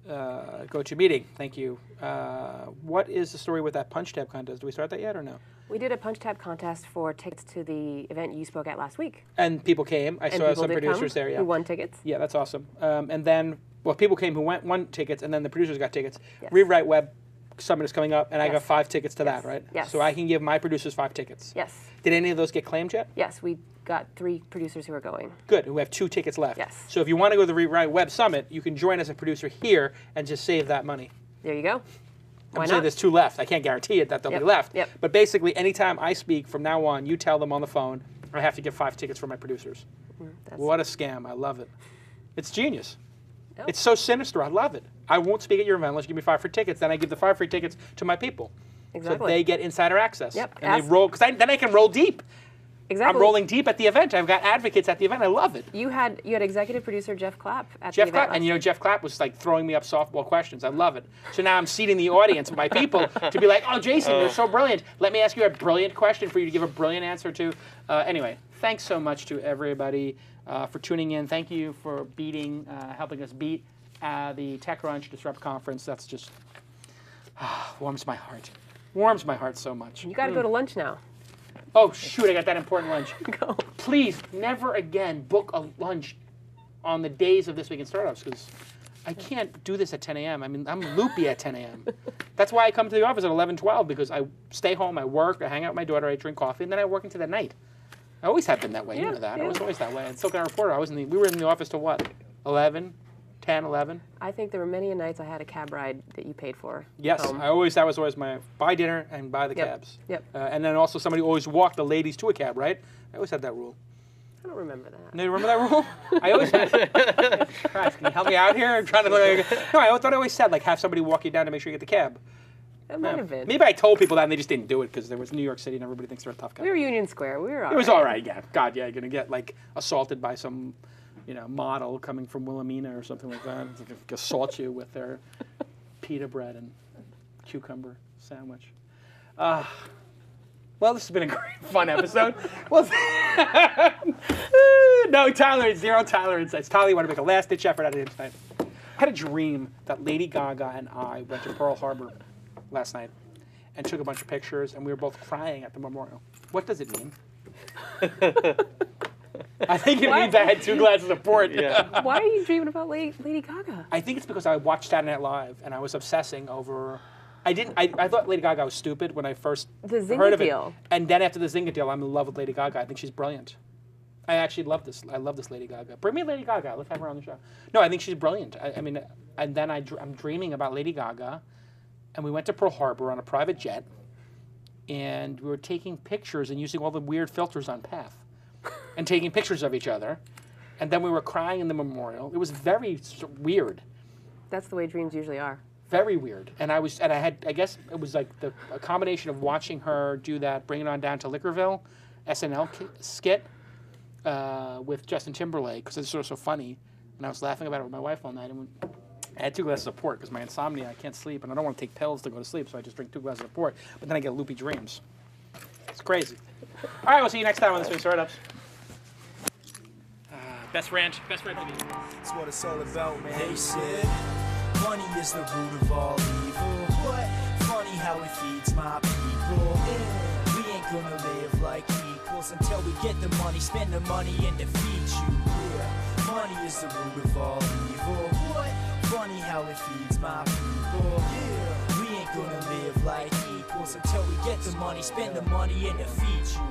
@GoToMeeting. Thank you. What is the story with that punch tab contest? Do we start that yet or no? We did a punch tab contest for tickets to the event you spoke at last week. And people came. I saw some producers there. Yeah. Who won tickets? Yeah, that's awesome. And then, people came who won tickets, and then the producers got tickets. Yes. Rewrite Web Summit is coming up, and I got 5 tickets to that, right? Yes. So I can give my producers 5 tickets. Yes. Did any of those get claimed yet? Yes, we got 3 producers who are going. Good. We have 2 tickets left. Yes. So if you want to go to the Rewrite Web Summit, you can join as a producer here and just save that money. There you go. I'm saying there's 2 left. I can't guarantee it that they'll be left. Yep. But basically, anytime I speak from now on, you tell them on the phone, I have to give 5 tickets for my producers. What a scam. I love it. It's genius. Yep. It's so sinister. I love it. I won't speak at your event unless you give me 5 free tickets. Then I give the 5 free tickets to my people. Exactly. So they get insider access. Yep. And they roll, because then I can roll deep. Exactly. I'm rolling deep at the event. I've got advocates at the event. I love it. You had executive producer Jeff Clapp at the event. Jeff Clapp, and Jeff Clapp was like throwing me up softball questions. I love it. So now I'm seating the audience of my people to be like, oh, Jason, you're so brilliant. Let me ask you a brilliant question for you to give a brilliant answer to. Anyway, thanks so much to everybody for tuning in. Thank you for helping us beat the TechCrunch Disrupt Conference. That's just warms my heart. Warms my heart so much. You got to go to lunch now. Oh, shoot, I got that important lunch. Go. Please, never again book a lunch on the days of This Week in Startups, because I can't do this at 10 a.m. I mean, I'm loopy at 10 a.m. That's why I come to the office at 11, 12, because I stay home, I work, I hang out with my daughter, I drink coffee, and then I work into the night. I always have been that way. You know that. I was always that way. And so can our reporter. We were in the office till what? 11, 10, 11? I think there were many nights I had a cab ride that you paid for. Yes. Home. That was always my buy dinner and buy the cabs. Yep. And then also somebody always walked the ladies to a cab, right? I always had that rule. I don't remember that. No, you remember that rule? I always had. Christ, can you help me out here? I'm trying to look. No, I thought I always said, like, have somebody walk you down to make sure you get the cab. It might have been. Maybe I told people that and they just didn't do it because there was New York City and everybody thinks they're a tough guy. We were Union Square. We were all It was all right, yeah. God, yeah, you're going to get, like, assaulted by some, model coming from Wilhelmina or something like that. It's like, assault you with their pita bread and cucumber sandwich. Well, this has been a great, fun episode. Well, no tolerance, zero tolerance. It's Tyler, you want to make a last-ditch effort out of it tonight. I had a dream that Lady Gaga and I went to Pearl Harbor last night and took a bunch of pictures, and we were both crying at the memorial. What does it mean? I think it means I had 2 glasses of port. Yeah. Why are you dreaming about Lady Gaga? I think it's because I watched Saturday Night Live, and I was obsessing over... I thought Lady Gaga was stupid when I first heard of it. deal. And then after the Zynga deal, I'm in love with Lady Gaga. I think she's brilliant. I actually love this. I love this Lady Gaga. Bring me Lady Gaga. Let's have her on the show. No, I think she's brilliant. I mean, and then I'm dreaming about Lady Gaga, and we went to Pearl Harbor on a private jet, and we were taking pictures and using all the weird filters on Path, and taking pictures of each other, and then we were crying in the memorial. It was very weird. That's the way dreams usually are. Very weird. And I guess it was like a combination of watching her do that Bring It On Down to Liquorville SNL skit with Justin Timberlake, because it's sort of so funny. And I was laughing about it with my wife all night. And I had 2 glasses of port because my insomnia, I can't sleep, and I don't want to take pills to go to sleep, so I just drink 2 glasses of port. But then I get loopy dreams. It's crazy. All right, we'll see you next time on the Swing Startups. Best rant of the week. That's what it's all about, man. They said money is the root of all evil. What? Funny how it feeds my people. Yeah. We ain't gonna live like equals until we get the money, spend the money, and defeat you. Yeah. Money is the root of all evil. What? Funny how it feeds my people. Yeah. We ain't gonna live like equals until we get the money, spend the money, and defeat you.